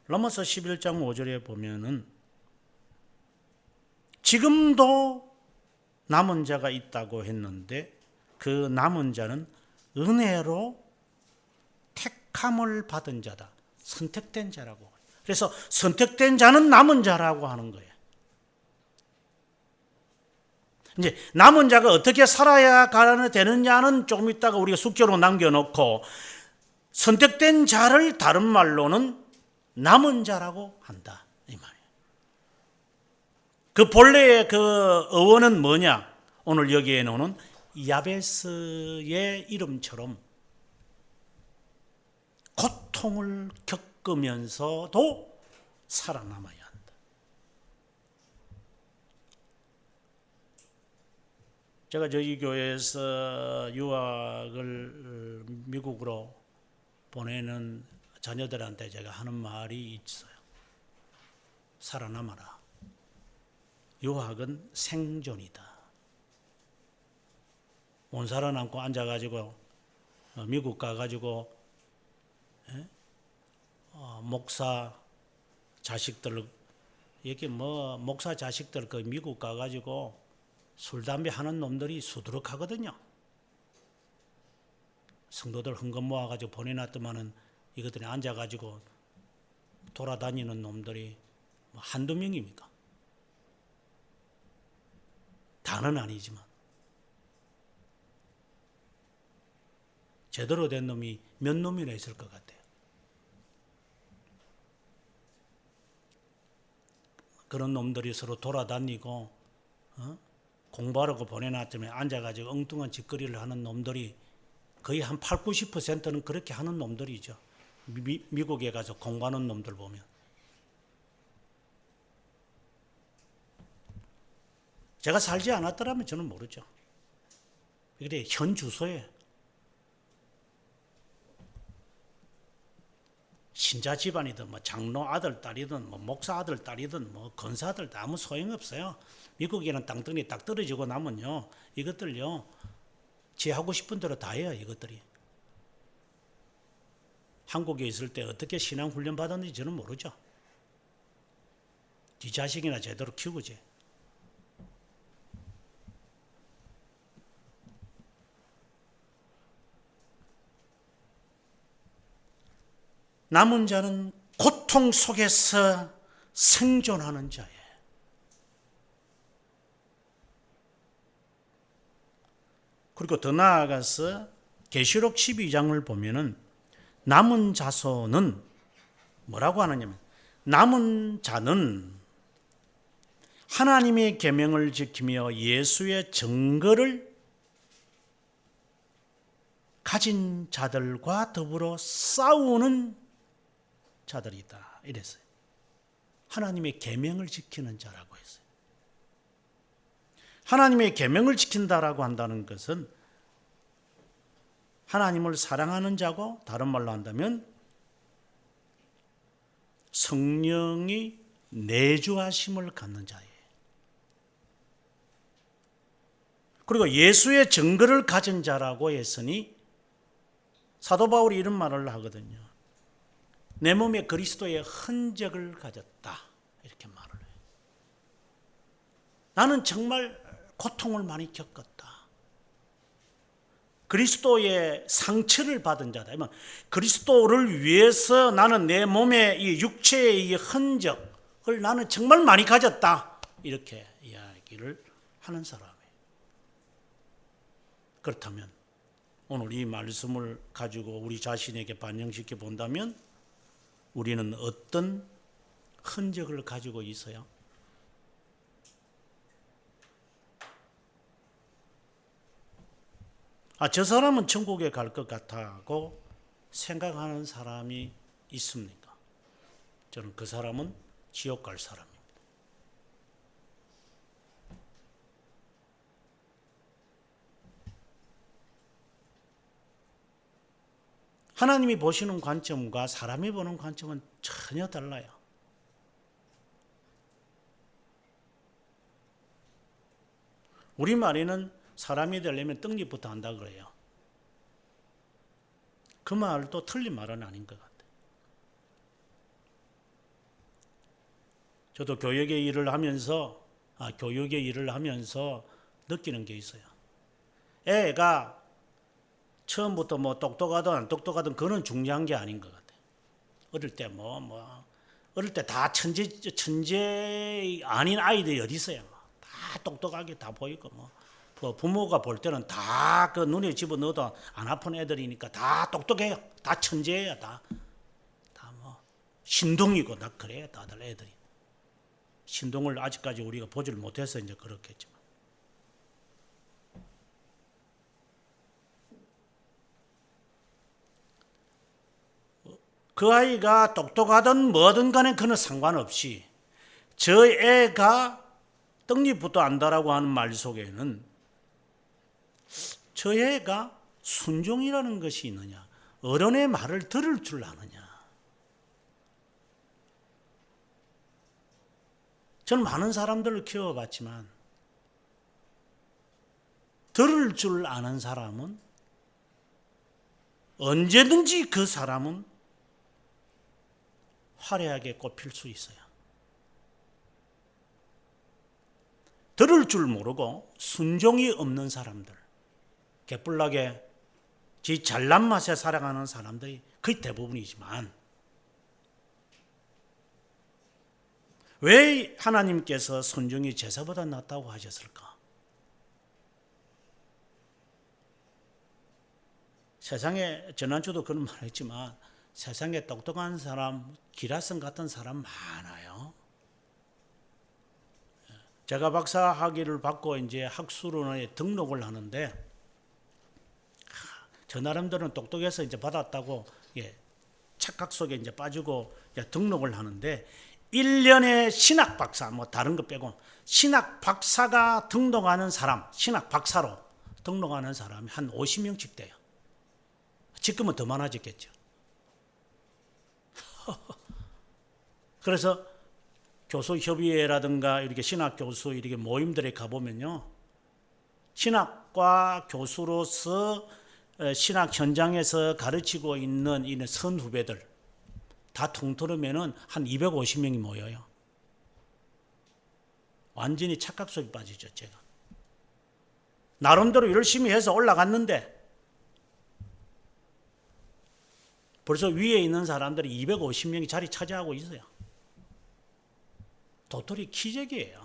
로마서 11장 5절에 보면은 지금도 남은 자가 있다고 했는데 그 남은 자는 은혜로 택함을 받은 자다. 선택된 자라고. 그래서 선택된 자는 남은 자라고 하는 거예요. 이제 남은 자가 어떻게 살아야 되느냐는 조금 있다가 우리가 숙제로 남겨놓고 선택된 자를 다른 말로는 남은 자라고 한다. 이 말이에요. 그 본래의 그 어원은 뭐냐? 오늘 여기에 나오는 야베스의 이름처럼 고통을 겪으면서도 살아남아야 한다. 제가 저희 교회에서 유학을 미국으로 보내는 자녀들한테 제가 하는 말이 있어요. 살아남아라. 유학은 생존이다. 못 살아남고 앉아가지고 미국 가가지고 목사 자식들 여기 목사 자식들 그 미국 가가지고 술 담배 하는 놈들이 수두룩하거든요. 성도들 헌금 모아가지고 보내놨더만은 이것들이 앉아가지고 돌아다니는 놈들이 한두 명입니까? 다는 아니지만 제대로 된 놈이 몇 놈이나 있을 것 같아요. 그런 놈들이 서로 돌아다니고 공부하라고 보내놨더니 앉아가지고 엉뚱한 짓거리를 하는 놈들이 거의 한 8, 90%는 그렇게 하는 놈들이죠. 미국에 가서 공부하는 놈들 보면. 제가 살지 않았더라면 저는 모르죠. 그래 현 주소에 신자 집안이든 장로 아들 딸이든 목사 아들 딸이든 권사 아들 아무 소용없어요. 미국에는 땅덩이 딱 떨어지고 나면요 이것들요 지 하고 싶은 대로 다 해요. 이것들이 한국에 있을 때 어떻게 신앙 훈련 받았는지 저는 모르죠. 지 자식이나 제대로 키우지. 남은 자는 고통 속에서 생존하는 자예요. 그리고 더 나아가서 계시록 12장을 보면은 남은 자손은 뭐라고 하느냐면 남은 자는 하나님의 계명을 지키며 예수의 증거를 가진 자들과 더불어 싸우는 자들이다. 이랬어요. 하나님의 계명을 지키는 자라고 했어요. 하나님의 계명을 지킨다라고 한다는 것은 하나님을 사랑하는 자고 다른 말로 한다면 성령이 내주하심을 갖는 자예요. 그리고 예수의 증거를 가진 자라고 했으니 사도 바울이 이런 말을 하거든요. 내 몸에 그리스도의 흔적을 가졌다. 이렇게 말을 해요. 나는 정말 고통을 많이 겪었다. 그리스도의 상처를 받은 자다. 그리스도를 위해서 나는 내 몸의 이 육체의 이 흔적을 나는 정말 많이 가졌다. 이렇게 이야기를 하는 사람이에요. 그렇다면 오늘 이 말씀을 가지고 우리 자신에게 반영시켜 본다면 우리는 어떤 흔적을 가지고 있어요? 저 사람은 천국에 갈 것 같다고 생각하는 사람이 있습니까? 저는 그 사람은 지옥 갈 사람입니다. 하나님이 보시는 관점과 사람이 보는 관점은 전혀 달라요. 우리말에는 사람이 되려면 떡잎부터 한다 그래요. 그 말도 틀린 말은 아닌 것 같아요. 저도 교육의 일을 하면서 느끼는 게 있어요. 애가 처음부터 뭐 똑똑하든 안 똑똑하든 그건 중요한 게 아닌 것 같아요. 어릴 때 어릴 때 다 천재 아닌 아이들이 어디 있어요? 다 똑똑하게 다 보이고 부모가 볼 때는 다 그 눈에 집어넣어도 안 아픈 애들이니까 다 똑똑해요. 다 천재예요. 다 신동이고 다 그래요. 다들 애들이. 신동을 아직까지 우리가 보지를 못해서 이제 그렇겠지만. 그 아이가 똑똑하든 뭐든 간에 그는 상관없이 저 애가 떡잎부터 안다라고 하는 말 속에는 저 애가 순종이라는 것이 있느냐, 어른의 말을 들을 줄 아느냐. 저는 많은 사람들을 키워봤지만 들을 줄 아는 사람은 언제든지 그 사람은 화려하게 꼽힐 수 있어요. 들을 줄 모르고 순종이 없는 사람들, 개뿔나게 지 잘난 맛에 살아가는 사람들이 거의 대부분이지만 왜 하나님께서 순종이 제사보다 낫다고 하셨을까? 세상에 지난주도 그런 말 했지만 세상에 똑똑한 사람, 기라성 같은 사람 많아요. 제가 박사 학위를 받고 이제 학술원에 등록을 하는데 저 나름대로는 똑똑해서 이제 받았다고 착각 속에 이제 빠지고 등록을 하는데 1년에 신학 박사 다른 거 빼고 신학 박사가 등록하는 사람, 신학 박사로 등록하는 사람이 한 50명씩 돼요. 지금은 더 많아졌겠죠. 그래서 교수협의회라든가 이렇게 신학 교수 이렇게 모임들에 가보면요, 신학과 교수로서 신학 현장에서 가르치고 있는 이 선후배들 다 통틀으면은 한 250명이 모여요. 완전히 착각 속에 빠지죠, 제가. 나름대로 열심히 해서 올라갔는데 벌써 위에 있는 사람들이 250명이 자리 차지하고 있어요. 도토리 기적이에요.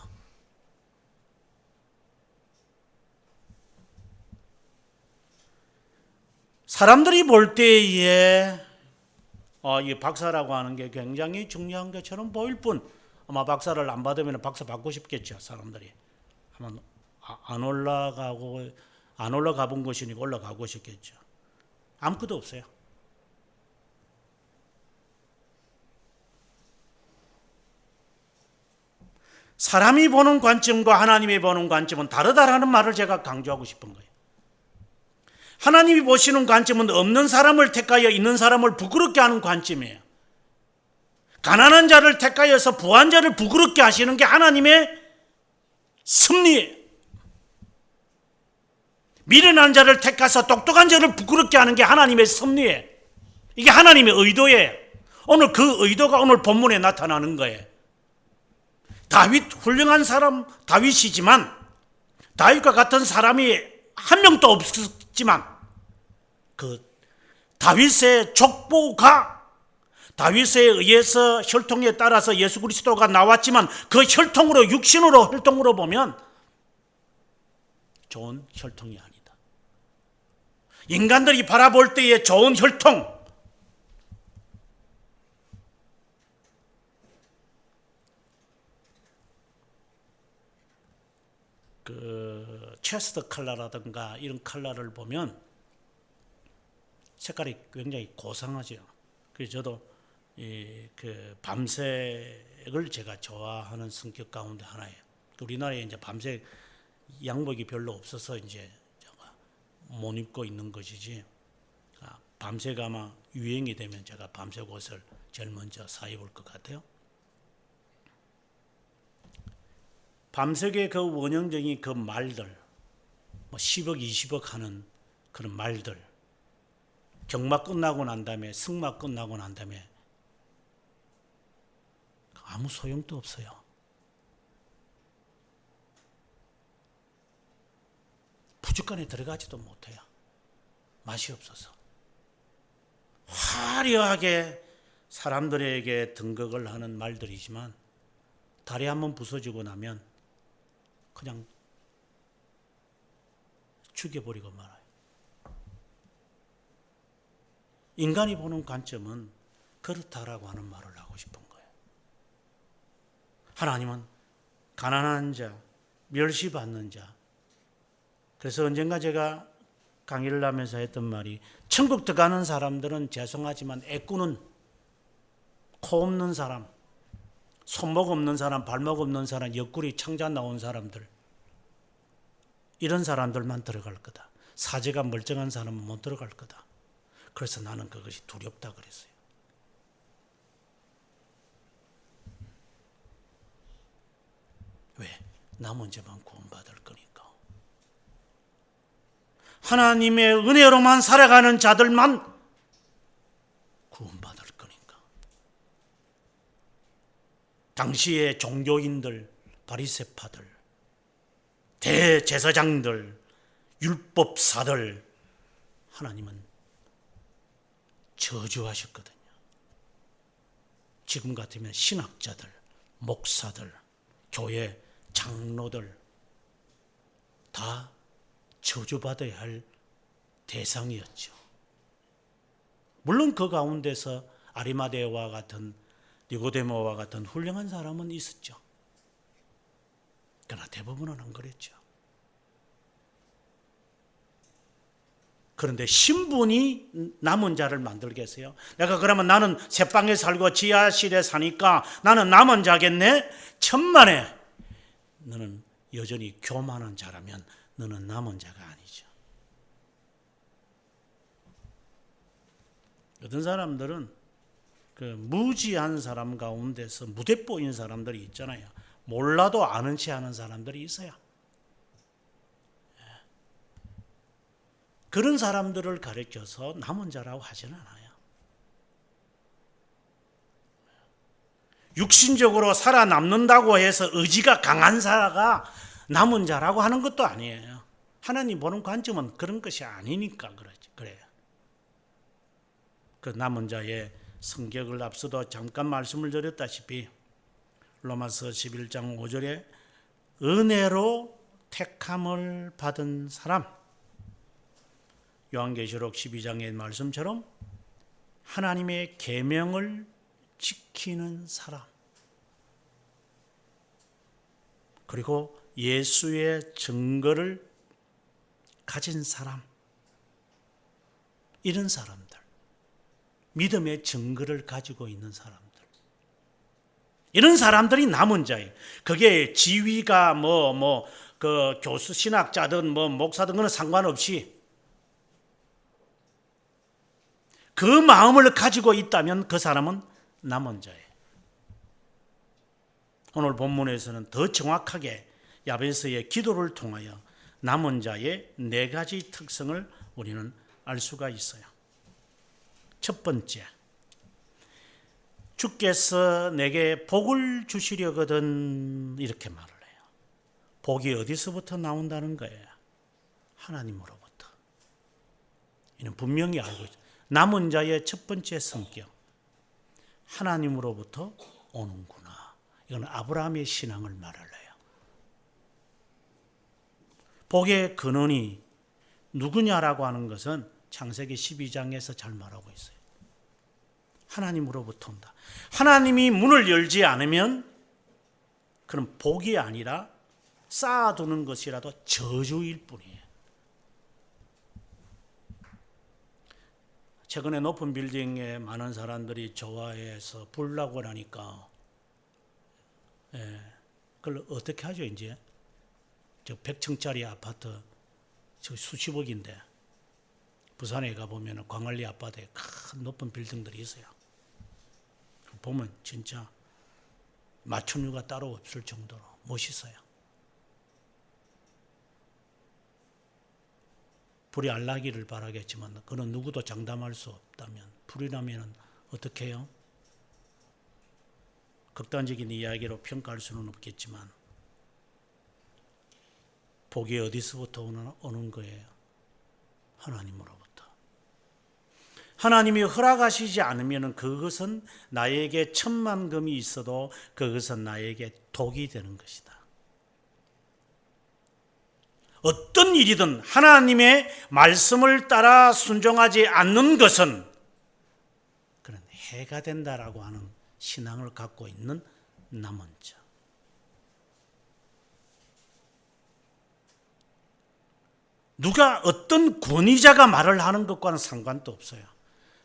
사람들이 볼 때에 이 박사라고 하는 게 굉장히 중요한 것처럼 보일 뿐 아마 박사를 안 받으면 박사 받고 싶겠죠. 사람들이 아마 안 올라가 본 것이니까 올라가고 싶겠죠. 아무것도 없어요. 사람이 보는 관점과 하나님이 보는 관점은 다르다라는 말을 제가 강조하고 싶은 거예요. 하나님이 보시는 관점은 없는 사람을 택하여 있는 사람을 부끄럽게 하는 관점이에요. 가난한 자를 택하여서 부한 자를 부끄럽게 하시는 게 하나님의 섭리예요. 미련한 자를 택해서 똑똑한 자를 부끄럽게 하는 게 하나님의 섭리예요. 이게 하나님의 의도예요. 오늘 그 의도가 오늘 본문에 나타나는 거예요. 다윗 훌륭한 사람 다윗이지만 다윗과 같은 사람이 한 명도 없었지만 그 다윗의 족보가 다윗에 의해서 혈통에 따라서 예수 그리스도가 나왔지만 그 혈통으로 육신으로 혈통으로 보면 좋은 혈통이 아니다. 인간들이 바라볼 때의 좋은 혈통, 그 체스트 컬러라든가 이런 컬러를 보면 색깔이 굉장히 고상하죠. 그래서 저도 그 밤색을 제가 좋아하는 성격 가운데 하나예요. 우리나라에 이제 밤색 양복이 별로 없어서 이제 제가 못 입고 있는 것이지. 밤색 아마 유행이 되면 제가 밤색 옷을 제일 먼저 사 입을 것 같아요. 밤색의 그 원형적인 그 말들, 뭐 10억, 20억 하는 그런 말들, 경마 끝나고 난 다음에 승마 끝나고 난 다음에 아무 소용도 없어요. 부족간에 들어가지도 못해요. 맛이 없어서. 화려하게 사람들에게 등극을 하는 말들이지만 다리 한번 부서지고 나면 그냥 죽여버리고 말아요. 인간이 보는 관점은 그렇다라고 하는 말을 하고 싶은 거예요. 하나님은 가난한 자, 멸시받는 자. 그래서 언젠가 제가 강의를 하면서 했던 말이 천국 들어가는 사람들은 죄송하지만 애꾸는 코 없는 사람, 손목 없는 사람, 발목 없는 사람, 옆구리 창자 나온 사람들 이런 사람들만 들어갈 거다. 사제가 멀쩡한 사람은 못 들어갈 거다. 그래서 나는 그것이 두렵다 그랬어요. 왜? 나 먼저만 구원받을 거니까. 하나님의 은혜로만 살아가는 자들만 구원받을 거니까. 당시의 종교인들, 바리새파들, 대제사장들, 율법사들 하나님은 저주하셨거든요. 지금 같으면 신학자들, 목사들, 교회 장로들 다 저주받아야 할 대상이었죠. 물론 그 가운데서 아리마대와 같은 니고데모와 같은 훌륭한 사람은 있었죠. 그러나 대부분은 안 그랬죠. 그런데 신분이 남은 자를 만들겠어요? 내가 그러면 나는 새방에 살고 지하실에 사니까 나는 남은 자겠네? 천만에 너는 여전히 교만한 자라면 너는 남은 자가 아니죠. 어떤 사람들은 그 무지한 사람 가운데서 무대뽀인 사람들이 있잖아요. 몰라도 아는 체 하는 사람들이 있어요. 그런 사람들을 가르쳐서 남은 자라고 하지는 않아요. 육신적으로 살아남는다고 해서 의지가 강한 자가 남은 자라고 하는 것도 아니에요. 하나님 보는 관점은 그런 것이 아니니까 그래요. 그 남은 자의 성격을 앞서도 잠깐 말씀을 드렸다시피 로마서 11장 5절에 은혜로 택함을 받은 사람, 요한계시록 12장의 말씀처럼 하나님의 계명을 지키는 사람, 그리고 예수의 증거를 가진 사람, 이런 사람들, 믿음의 증거를 가지고 있는 사람들, 이런 사람들이 남은 자예요. 그게 지위가 그 교수 신학자든 목사든 그는 상관없이 그 마음을 가지고 있다면 그 사람은 남은 자예요. 오늘 본문에서는 더 정확하게 야베스의 기도를 통하여 남은 자의 네 가지 특성을 우리는 알 수가 있어요. 첫 번째, 주께서 내게 복을 주시려거든 이렇게 말을 해요. 복이 어디서부터 나온다는 거예요? 하나님으로부터. 이는 분명히 알고 있어요. 남은 자의 첫 번째 성격, 하나님으로부터 오는구나. 이건 아브라함의 신앙을 말을 해요. 복의 근원이 누구냐라고 하는 것은 창세기 12장에서 잘 말하고 있어요. 하나님으로부터 온다. 하나님이 문을 열지 않으면 그럼 복이 아니라 쌓아두는 것이라도 저주일 뿐이에요. 최근에 높은 빌딩에 많은 사람들이 좋아해서 불나고 나니까 그걸 어떻게 하죠 이제? 저 100층짜리 아파트 저 수십억인데 부산에 가보면 광안리 아파트에 큰 높은 빌딩들이 있어요. 보면 진짜 맞춤류가 따로 없을 정도로 멋있어요. 불이 안 나기를 바라겠지만 그는 누구도 장담할 수 없다면 불이 나면 어떻게 해요? 극단적인 이야기로 평가할 수는 없겠지만 복이 어디서부터 오는 거예요? 하나님으로부터. 하나님이 허락하시지 않으면 그것은 나에게 천만금이 있어도 그것은 나에게 독이 되는 것이다. 어떤 일이든 하나님의 말씀을 따라 순종하지 않는 것은 그런 해가 된다라고 하는 신앙을 갖고 있는 남은 자. 누가 어떤 권위자가 말을 하는 것과는 상관도 없어요.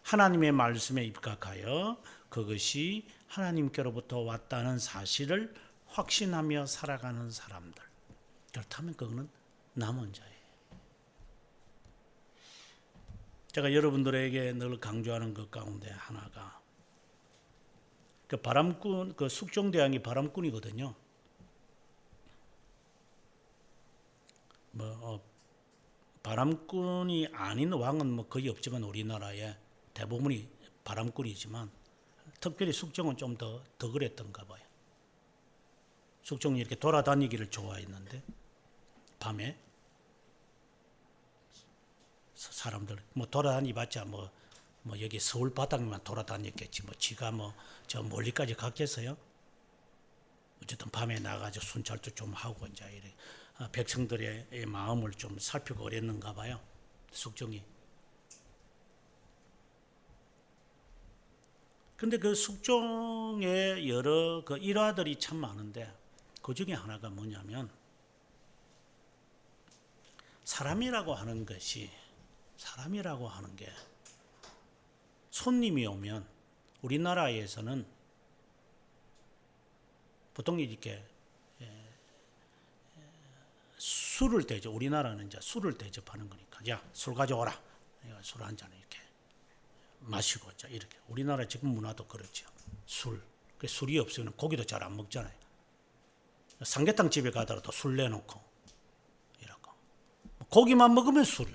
하나님의 말씀에 입각하여 그것이 하나님께로부터 왔다는 사실을 확신하며 살아가는 사람들. 그렇다면 그거는 남은 자예요. 제가 여러분들에게 늘 강조하는 것 가운데 하나가 그 바람꾼, 그 숙종대왕이 바람꾼이거든요. 바람꾼이 아닌 왕은 거의 없지만 우리나라에 대부분이 바람꾼이지만 특별히 숙종은 좀 더 그랬던가 봐요. 숙종이 이렇게 돌아다니기를 좋아했는데 밤에 사람들 돌아다니봤자 여기 서울 바닥만 돌아다녔겠지 지가 저 멀리까지 갔겠어요? 어쨌든 밤에 나가서 순찰도 좀 하고 이제 이렇게 백성들의 마음을 좀 살피고 그랬는가 봐요. 숙종이. 근데 그 숙종의 여러 그 일화들이 참 많은데 그 중에 하나가 뭐냐면 사람이라고 하는 게 손님이 오면 우리나라에서는 보통 이렇게 술을 대접, 우리나라는 이제 술을 대접하는 거니까, 야, 술 가져오라. 술 한 잔 이렇게 마시고, 자, 이렇게. 우리나라 지금 문화도 그렇죠. 술이 없으면 고기도 잘 안 먹잖아요. 삼계탕 집에 가더라도 술 내놓고, 이러고. 고기만 먹으면 술.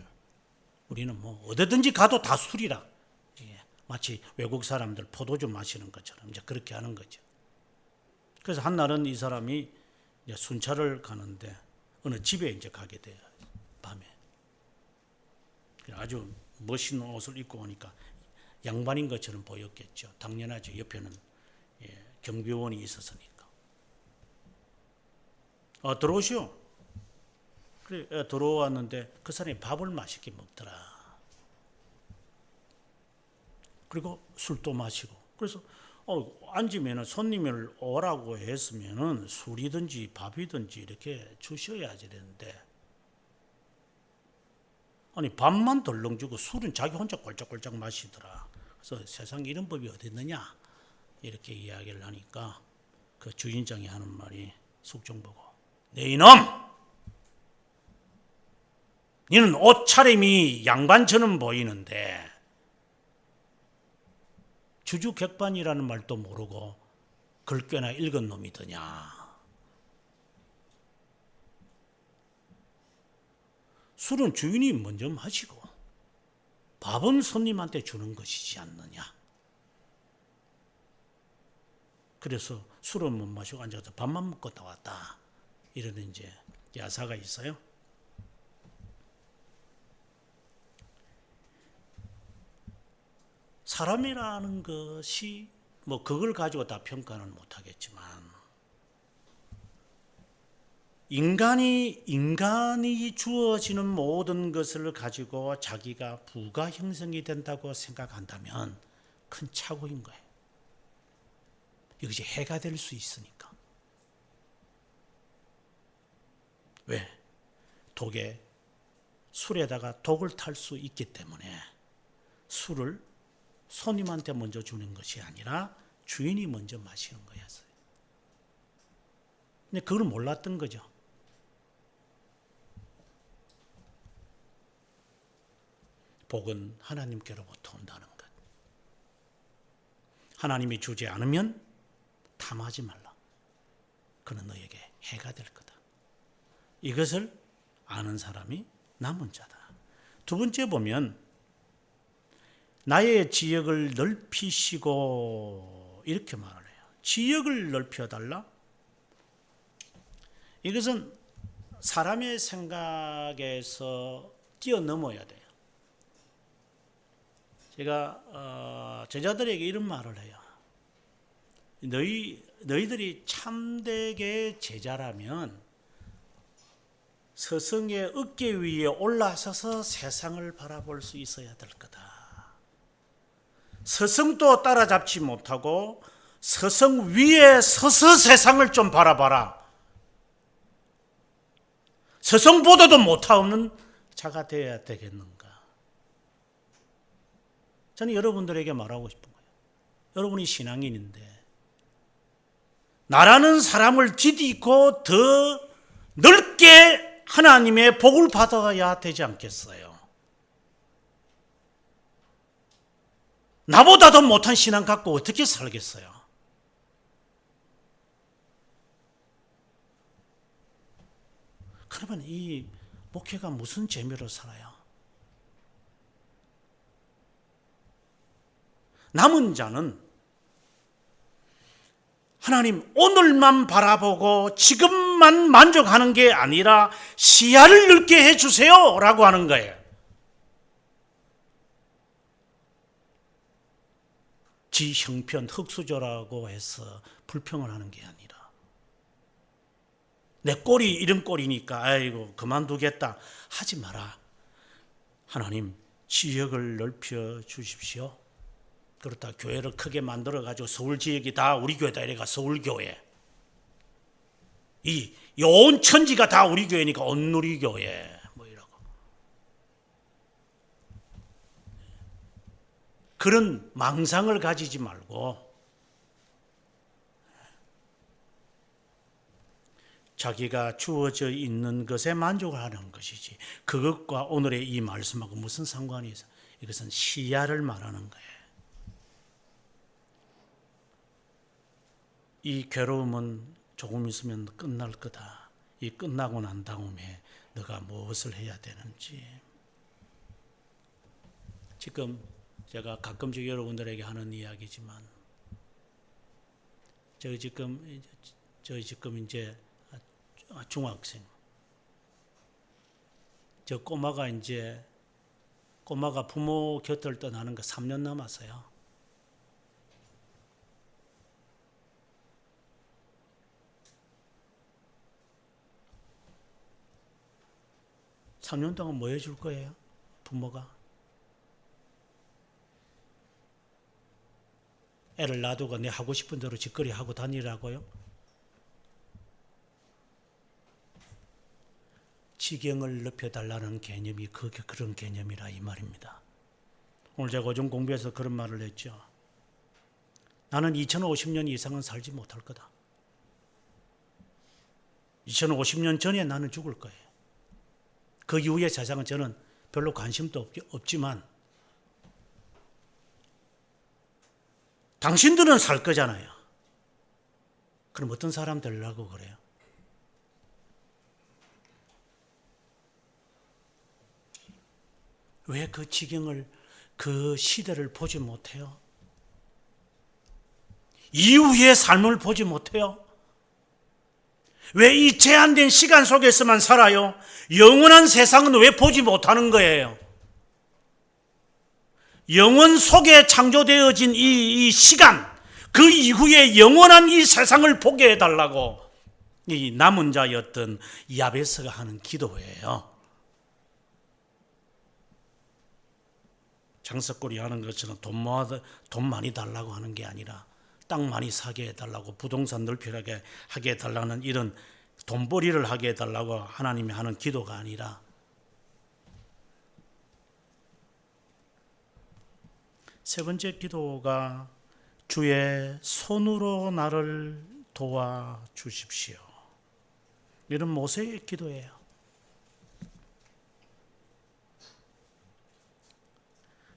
우리는 어디든지 가도 다 술이라. 마치 외국 사람들 포도주 마시는 것처럼 이제 그렇게 하는 거죠. 그래서 한날은 이 사람이 이제 순찰을 가는데 어느 집에 이제 가게 돼요. 밤에. 아주 멋있는 옷을 입고 오니까 양반인 것처럼 보였겠죠. 당연하죠. 옆에는 경비원이 있었으니까. 들어오시오. 그래 들어왔는데 그 사람이 밥을 맛있게 먹더라. 그리고 술도 마시고. 그래서 앉으면 손님을 오라고 했으면 술이든지 밥이든지 이렇게 주셔야지 되는데 아니 밥만 덜렁 주고 술은 자기 혼자 꼴짝꼴짝 마시더라. 그래서 세상에 이런 법이 어디 있느냐 이렇게 이야기를 하니까 그 주인장이 하는 말이 숙종 보고 네 이놈! 너는 옷차림이 양반처럼 보이는데 주주객반이라는 말도 모르고 글 꽤나 읽은 놈이더냐. 술은 주인이 먼저 마시고 밥은 손님한테 주는 것이지 않느냐. 그래서 술은 못 마시고 앉아서 밥만 먹고 나왔다. 이런 이제 야사가 있어요. 사람이라는 것이 뭐 그걸 가지고 다 평가는 못하겠지만 인간이 주어지는 모든 것을 가지고 자기가 부가 형성이 된다고 생각한다면 큰 착오인 거예요. 이것이 해가 될 수 있으니까. 왜? 술에다가 독을 탈 수 있기 때문에 술을 손님한테 먼저 주는 것이 아니라 주인이 먼저 마시는 거였어요. 근데 그걸 몰랐던 거죠. 복은 하나님께로부터 온다는 것. 하나님이 주지 않으면 탐하지 말라. 그는 너에게 해가 될 거다. 이것을 아는 사람이 남은 자다. 두 번째 보면 나의 지역을 넓히시고 이렇게 말을 해요. 지역을 넓혀달라? 이것은 사람의 생각에서 뛰어넘어야 돼요. 제가 제자들에게 이런 말을 해요. 너희들이 참되게 제자라면 스승의 어깨 위에 올라서서 세상을 바라볼 수 있어야 될 거다. 스승도 따라잡지 못하고 스승 위에 서서 세상을 좀 바라봐라. 스승보다도 못하는 자가 되어야 되겠는가. 저는 여러분들에게 말하고 싶은 거예요. 여러분이 신앙인인데 나라는 사람을 디디고 더 넓게 하나님의 복을 받아야 되지 않겠어요? 나보다 더 못한 신앙 갖고 어떻게 살겠어요? 그러면 이 목회가 무슨 재미로 살아요? 남은 자는 하나님 오늘만 바라보고 지금만 만족하는 게 아니라 시야를 넓게 해주세요 라고 하는 거예요. 지 형편 흙수저라고 해서 불평을 하는 게 아니라 내 꼴이 이런 꼴이니까 아이고 그만두겠다 하지 마라. 하나님 지역을 넓혀 주십시오. 그렇다 교회를 크게 만들어가지고 서울 지역이 다 우리 교회다 이래가 서울교회, 이 온 천지가 다 우리 교회니까 온누리교회 뭐 이라고 그런 망상을 가지지 말고 자기가 주어져 있는 것에 만족을 하는 것이지 그것과 오늘의 이 말씀하고 무슨 상관이 있어? 이것은 시야를 말하는 거예요. 이 괴로움은 조금 있으면 끝날 거다. 이 끝나고 난 다음에 너가 무엇을 해야 되는지. 지금 제가 가끔씩 여러분들에게 하는 이야기지만 저희 지금 이제 중학생 저 꼬마가 부모 곁을 떠나는 거 3년 남았어요. (3년) 동안 뭐 해줄 거예요? 부모가 애를 놔두고 내 하고 싶은 대로 짓거리 하고 다니라고요? 지경을 넓혀달라는 개념이 그런 개념이라 이 말입니다. 오늘 제가 오전 공부에서 그런 말을 했죠. 나는 2050년 이상은 살지 못할 거다. 2050년 전에 나는 죽을 거예요. 그 이후의 세상은 저는 별로 관심도 없지만 당신들은 살 거잖아요. 그럼 어떤 사람 되려고 그래요? 왜 그 지경을, 그 시대를 보지 못해요? 이후의 삶을 보지 못해요? 왜 이 제한된 시간 속에서만 살아요? 영원한 세상은 왜 보지 못하는 거예요? 영원 속에 창조되어진 이 시간, 그 이후에 영원한 이 세상을 보게 해달라고 이 남은 자였던 야베스가 하는 기도예요. 장석골이 하는 것처럼 돈 많이 달라고 하는 게 아니라 땅 많이 사게 해달라고, 부동산 넓히게 하게 해달라는 이런 돈벌이를 하게 해달라고 하나님이 하는 기도가 아니라, 세 번째 기도가 주의 손으로 나를 도와주십시오. 이런 모세의 기도예요.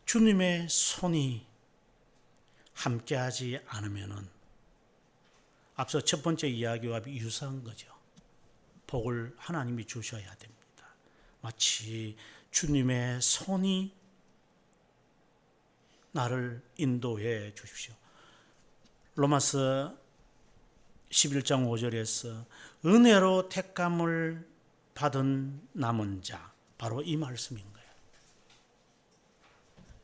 주님의 손이 함께하지 않으면은 앞서 첫 번째 이야기와 유사한 거죠. 복을 하나님이 주셔야 됩니다. 마치 주님의 손이 나를 인도해 주십시오. 로마서 11장 5절에서 은혜로 택감을 받은 남은 자, 바로 이 말씀인 거예요.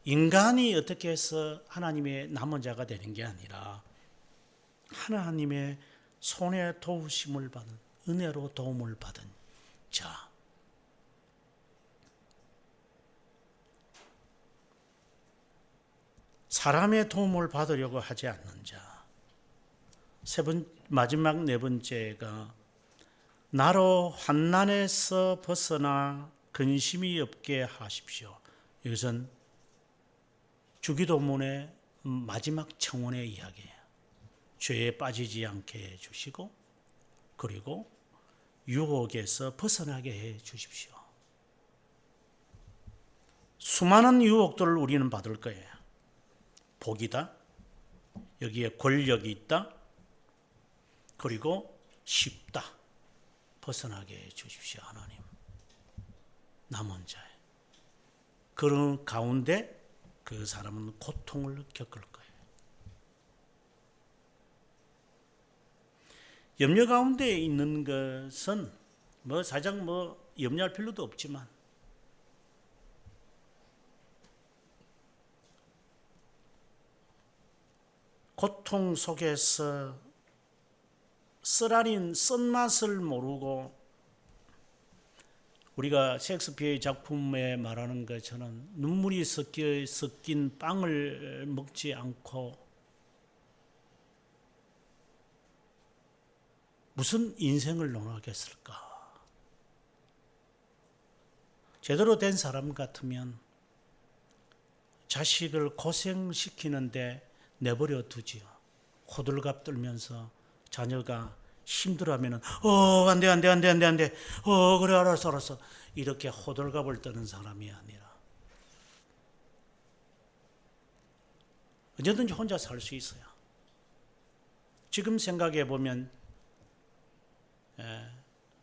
인간이 어떻게 해서 하나님의 남은 자가 되는 게 아니라 하나님의 손에 도우심을 받은, 은혜로 도움을 받은 자. 사람의 도움을 받으려고 하지 않는 자. 마지막 네 번째가 나로 환난에서 벗어나 근심이 없게 하십시오. 이것은 주기도문의 마지막 청원의 이야기예요. 죄에 빠지지 않게 해주시고, 그리고 유혹에서 벗어나게 해 주십시오. 수많은 유혹들을 우리는 받을 거예요. 복이다, 여기에 권력이 있다, 그리고 쉽다. 벗어나게 해 주십시오, 하나님. 남은 자에. 그런 가운데 그 사람은 고통을 겪을 거예요. 염려 가운데 있는 것은 사실상 염려할 필요도 없지만, 고통 속에서 쓰라린 쓴맛을 모르고, 우리가 셰익스피어의 작품에 말하는 것처럼 눈물이 섞인 빵을 먹지 않고 무슨 인생을 논하겠을까? 제대로 된 사람 같으면 자식을 고생시키는데 내버려 두지요. 호들갑 떨면서 자녀가 힘들어하면은 안 돼. 그래 알았어. 이렇게 호들갑을 떠는 사람이 아니라 언제든지 혼자 살 수 있어요. 지금 생각해 보면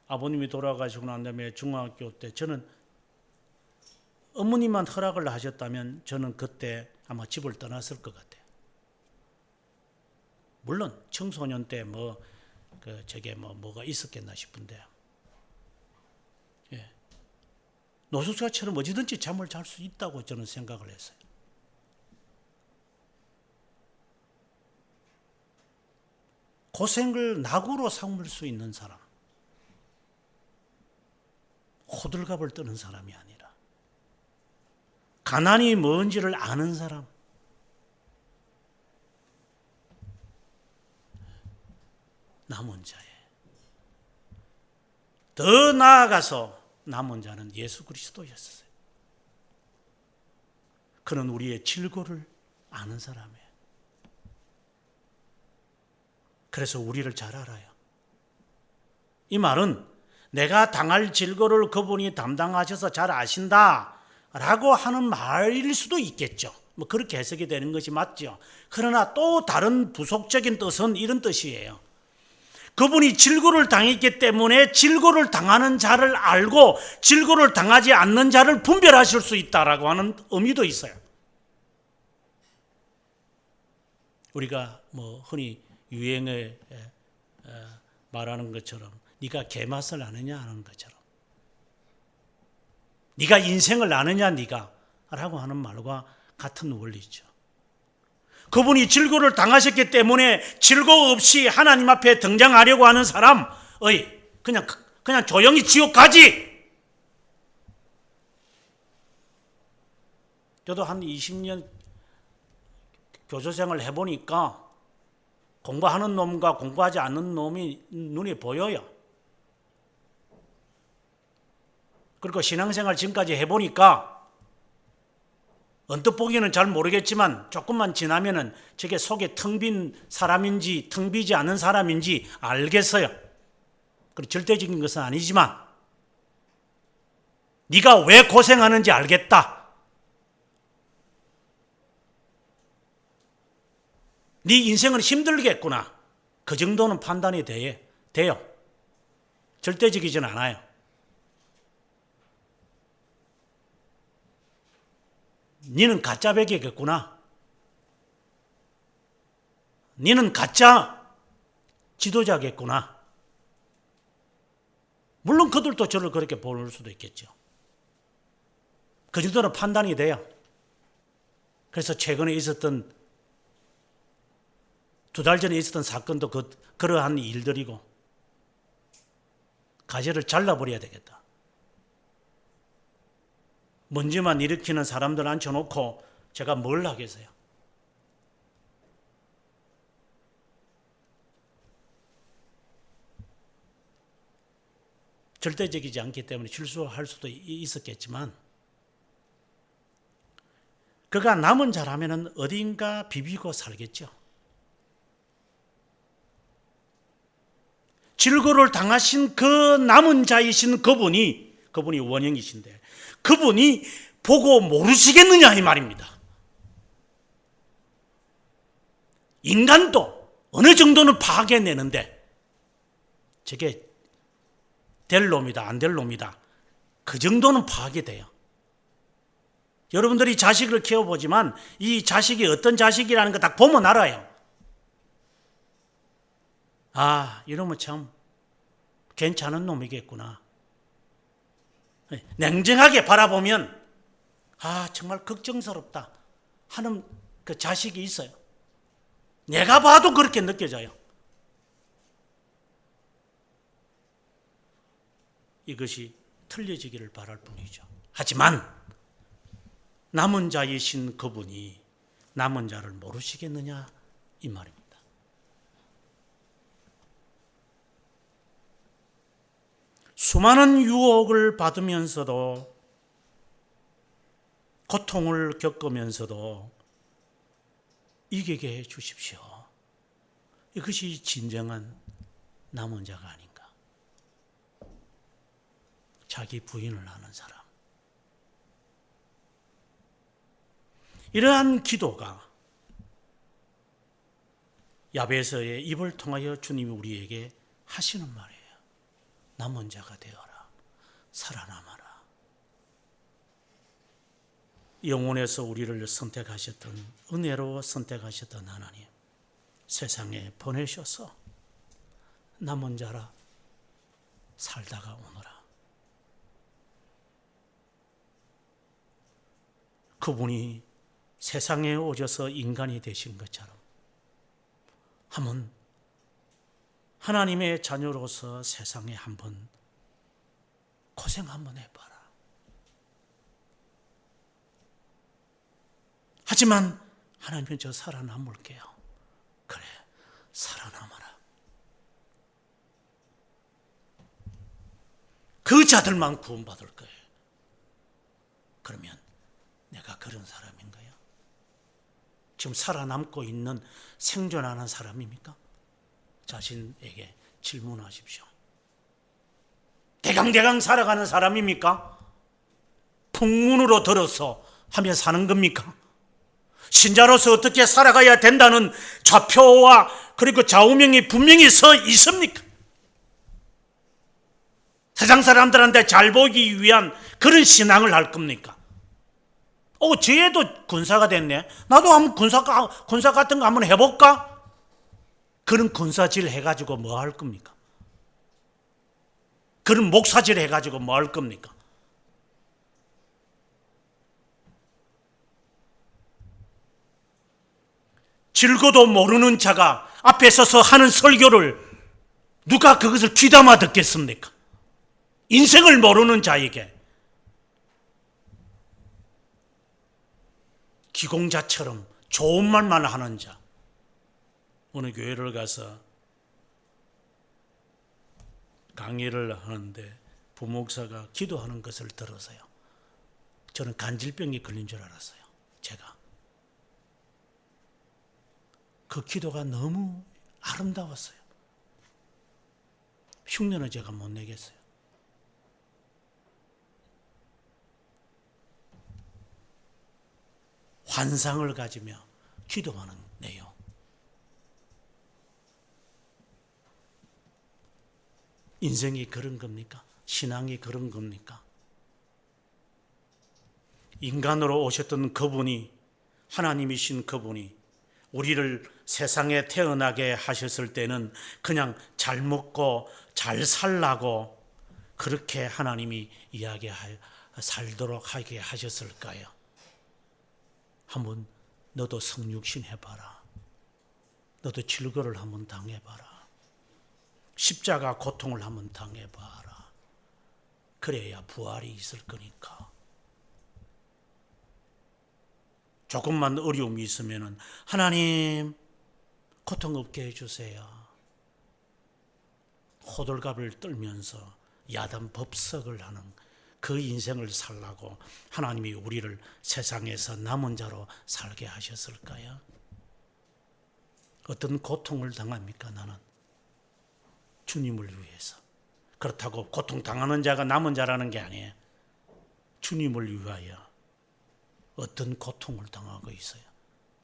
아버님이 돌아가시고 난 다음에 중학교 때 저는 어머니만 허락을 하셨다면 저는 그때 아마 집을 떠났을 것 같아요. 물론 청소년 때 뭐가 있었겠나 싶은데, 노숙자처럼 어디든지 잠을 잘 수 있다고 저는 생각을 했어요. 고생을 낙으로 삼을 수 있는 사람, 호들갑을 떠는 사람이 아니라 가난이 뭔지를 아는 사람, 남은 자에. 더 나아가서 남은 자는 예수 그리스도였어요. 그는 우리의 질고를 아는 사람이에요. 그래서 우리를 잘 알아요. 이 말은 내가 당할 질고를 그분이 담당하셔서 잘 아신다 라고 하는 말일 수도 있겠죠. 그렇게 해석이 되는 것이 맞죠. 그러나 또 다른 부속적인 뜻은 이런 뜻이에요. 그분이 질고를 당했기 때문에 질고를 당하는 자를 알고 질고를 당하지 않는 자를 분별하실 수 있다라고 하는 의미도 있어요. 우리가 뭐 흔히 유행에 말하는 것처럼 네가 개맛을 아느냐 하는 것처럼 네가 인생을 아느냐 네가 라고 하는 말과 같은 원리죠. 그분이 질고를 당하셨기 때문에 질고 없이 하나님 앞에 등장하려고 하는 사람의 그냥 조용히 지옥 가지. 저도 한 20년 교조생활을 해보니까 공부하는 놈과 공부하지 않는 놈이 눈에 보여요. 그리고 신앙생활 지금까지 해보니까 언뜻 보기는 잘 모르겠지만 조금만 지나면은 저게 속에 텅 빈 사람인지 텅 비지 않은 사람인지 알겠어요. 그리고 절대적인 것은 아니지만 네가 왜 고생하는지 알겠다. 네 인생은 힘들겠구나. 그 정도는 판단이 돼요. 절대적이진 않아요. 니는 가짜 베개겠구나. 니는 가짜 지도자겠구나. 물론 그들도 저를 그렇게 볼 수도 있겠죠. 그 정도는 판단이 돼요. 그래서 최근에 있었던 2달 전에 있었던 사건도 그러한 일들이고 가지를 잘라버려야 되겠다. 먼지만 일으키는 사람들 앉혀놓고 제가 뭘 하겠어요? 절대적이지 않기 때문에 실수할 수도 있었겠지만 그가 남은 자라면 어딘가 비비고 살겠죠. 질고를 당하신 그 남은 자이신 그분이 원형이신데 그분이 보고 모르시겠느냐 이 말입니다. 인간도 어느 정도는 파악해내는데 저게 될 놈이다 안 될 놈이다 그 정도는 파악이 돼요. 여러분들이 자식을 키워보지만 이 자식이 어떤 자식이라는 거 딱 보면 알아요. 아, 이러면 참 괜찮은 놈이겠구나. 냉정하게 바라보면 아, 정말 걱정스럽다 하는 그 자식이 있어요. 내가 봐도 그렇게 느껴져요. 이것이 틀려지기를 바랄 뿐이죠. 하지만 남은 자이신 그분이 남은 자를 모르시겠느냐 이 말입니다. 수많은 유혹을 받으면서도 고통을 겪으면서도 이기게 해 주십시오. 이것이 진정한 남은 자가 아닌가. 자기 부인을 하는 사람. 이러한 기도가 야베스의 입을 통하여 주님이 우리에게 하시는 말이에요. 남은 자가 되어라. 살아남아라. 영혼에서 우리를 선택하셨던 은혜로 선택하셨던 하나님 세상에 보내셔서 남은 자라 살다가 오너라. 그분이 세상에 오셔서 인간이 되신 것처럼 한번 하나님의 자녀로서 세상에 한번 고생 한번 해봐라. 하지만 하나님은 저 살아남을게요. 그래, 살아남아라. 그 자들만 구원받을 거예요. 그러면 내가 그런 사람인가요? 지금 살아남고 있는 생존하는 사람입니까? 자신에게 질문하십시오. 대강대강 살아가는 사람입니까? 풍문으로 들어서 하며 사는 겁니까? 신자로서 어떻게 살아가야 된다는 좌표와 그리고 좌우명이 분명히 서 있습니까? 세상 사람들한테 잘 보이기 위한 그런 신앙을 할 겁니까? 쟤도 군사가 됐네. 나도 한번 군사 같은 거 한번 해볼까? 그런 군사질 해가지고 뭐 할 겁니까? 그런 목사질 해가지고 뭐 할 겁니까? 질거도 모르는 자가 앞에 서서 하는 설교를 누가 그것을 귀담아 듣겠습니까? 인생을 모르는 자에게 기공자처럼 좋은 말만 하는 자. 어느 교회를 가서 강의를 하는데 부목사가 기도하는 것을 들어서요. 저는 간질병이 걸린 줄 알았어요. 제가. 그 기도가 너무 아름다웠어요. 흉내는 제가 못 내겠어요. 환상을 가지며 기도하는 내용. 인생이 그런 겁니까? 신앙이 그런 겁니까? 인간으로 오셨던 그분이, 하나님이신 그분이 우리를 세상에 태어나게 하셨을 때는 그냥 잘 먹고 잘 살라고 그렇게 하나님이 이야기하여 살도록 하게 하셨을까요? 한번 너도 성육신 해봐라. 너도 질거를 한번 당해봐라. 십자가 고통을 한번 당해봐라. 그래야 부활이 있을 거니까. 조금만 어려움이 있으면 하나님 고통 없게 해주세요. 호들갑을 떨면서 야단 법석을 하는 그 인생을 살라고 하나님이 우리를 세상에서 남은 자로 살게 하셨을까요? 어떤 고통을 당합니까? 나는 주님을 위해서. 그렇다고 고통당하는 자가 남은 자라는 게 아니에요. 주님을 위하여 어떤 고통을 당하고 있어요.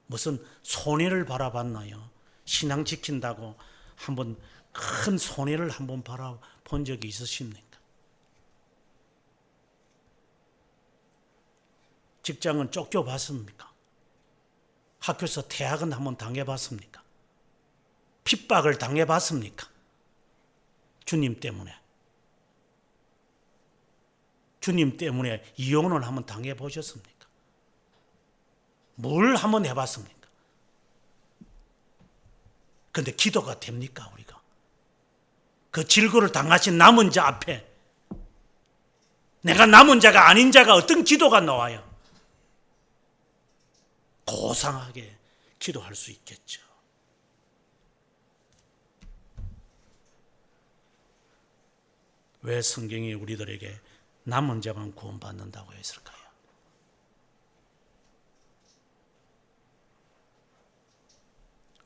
무슨 손해를 바라봤나요? 신앙 지킨다고 한번 큰 손해를 한번 바라본 적이 있으십니까? 직장은 쫓겨봤습니까? 학교에서 퇴학은 한번 당해봤습니까? 핍박을 당해봤습니까? 주님 때문에. 주님 때문에 이혼을 한번 당해보셨습니까? 뭘 한번 해봤습니까? 근데 기도가 됩니까, 우리가? 그 질고를 당하신 남은 자 앞에 내가 남은 자가 아닌 자가 어떤 기도가 나와요? 고상하게 기도할 수 있겠죠. 왜 성경이 우리들에게 남은 자만 구원받는다고 했을까요?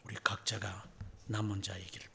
우리 각자가 남은 자이기를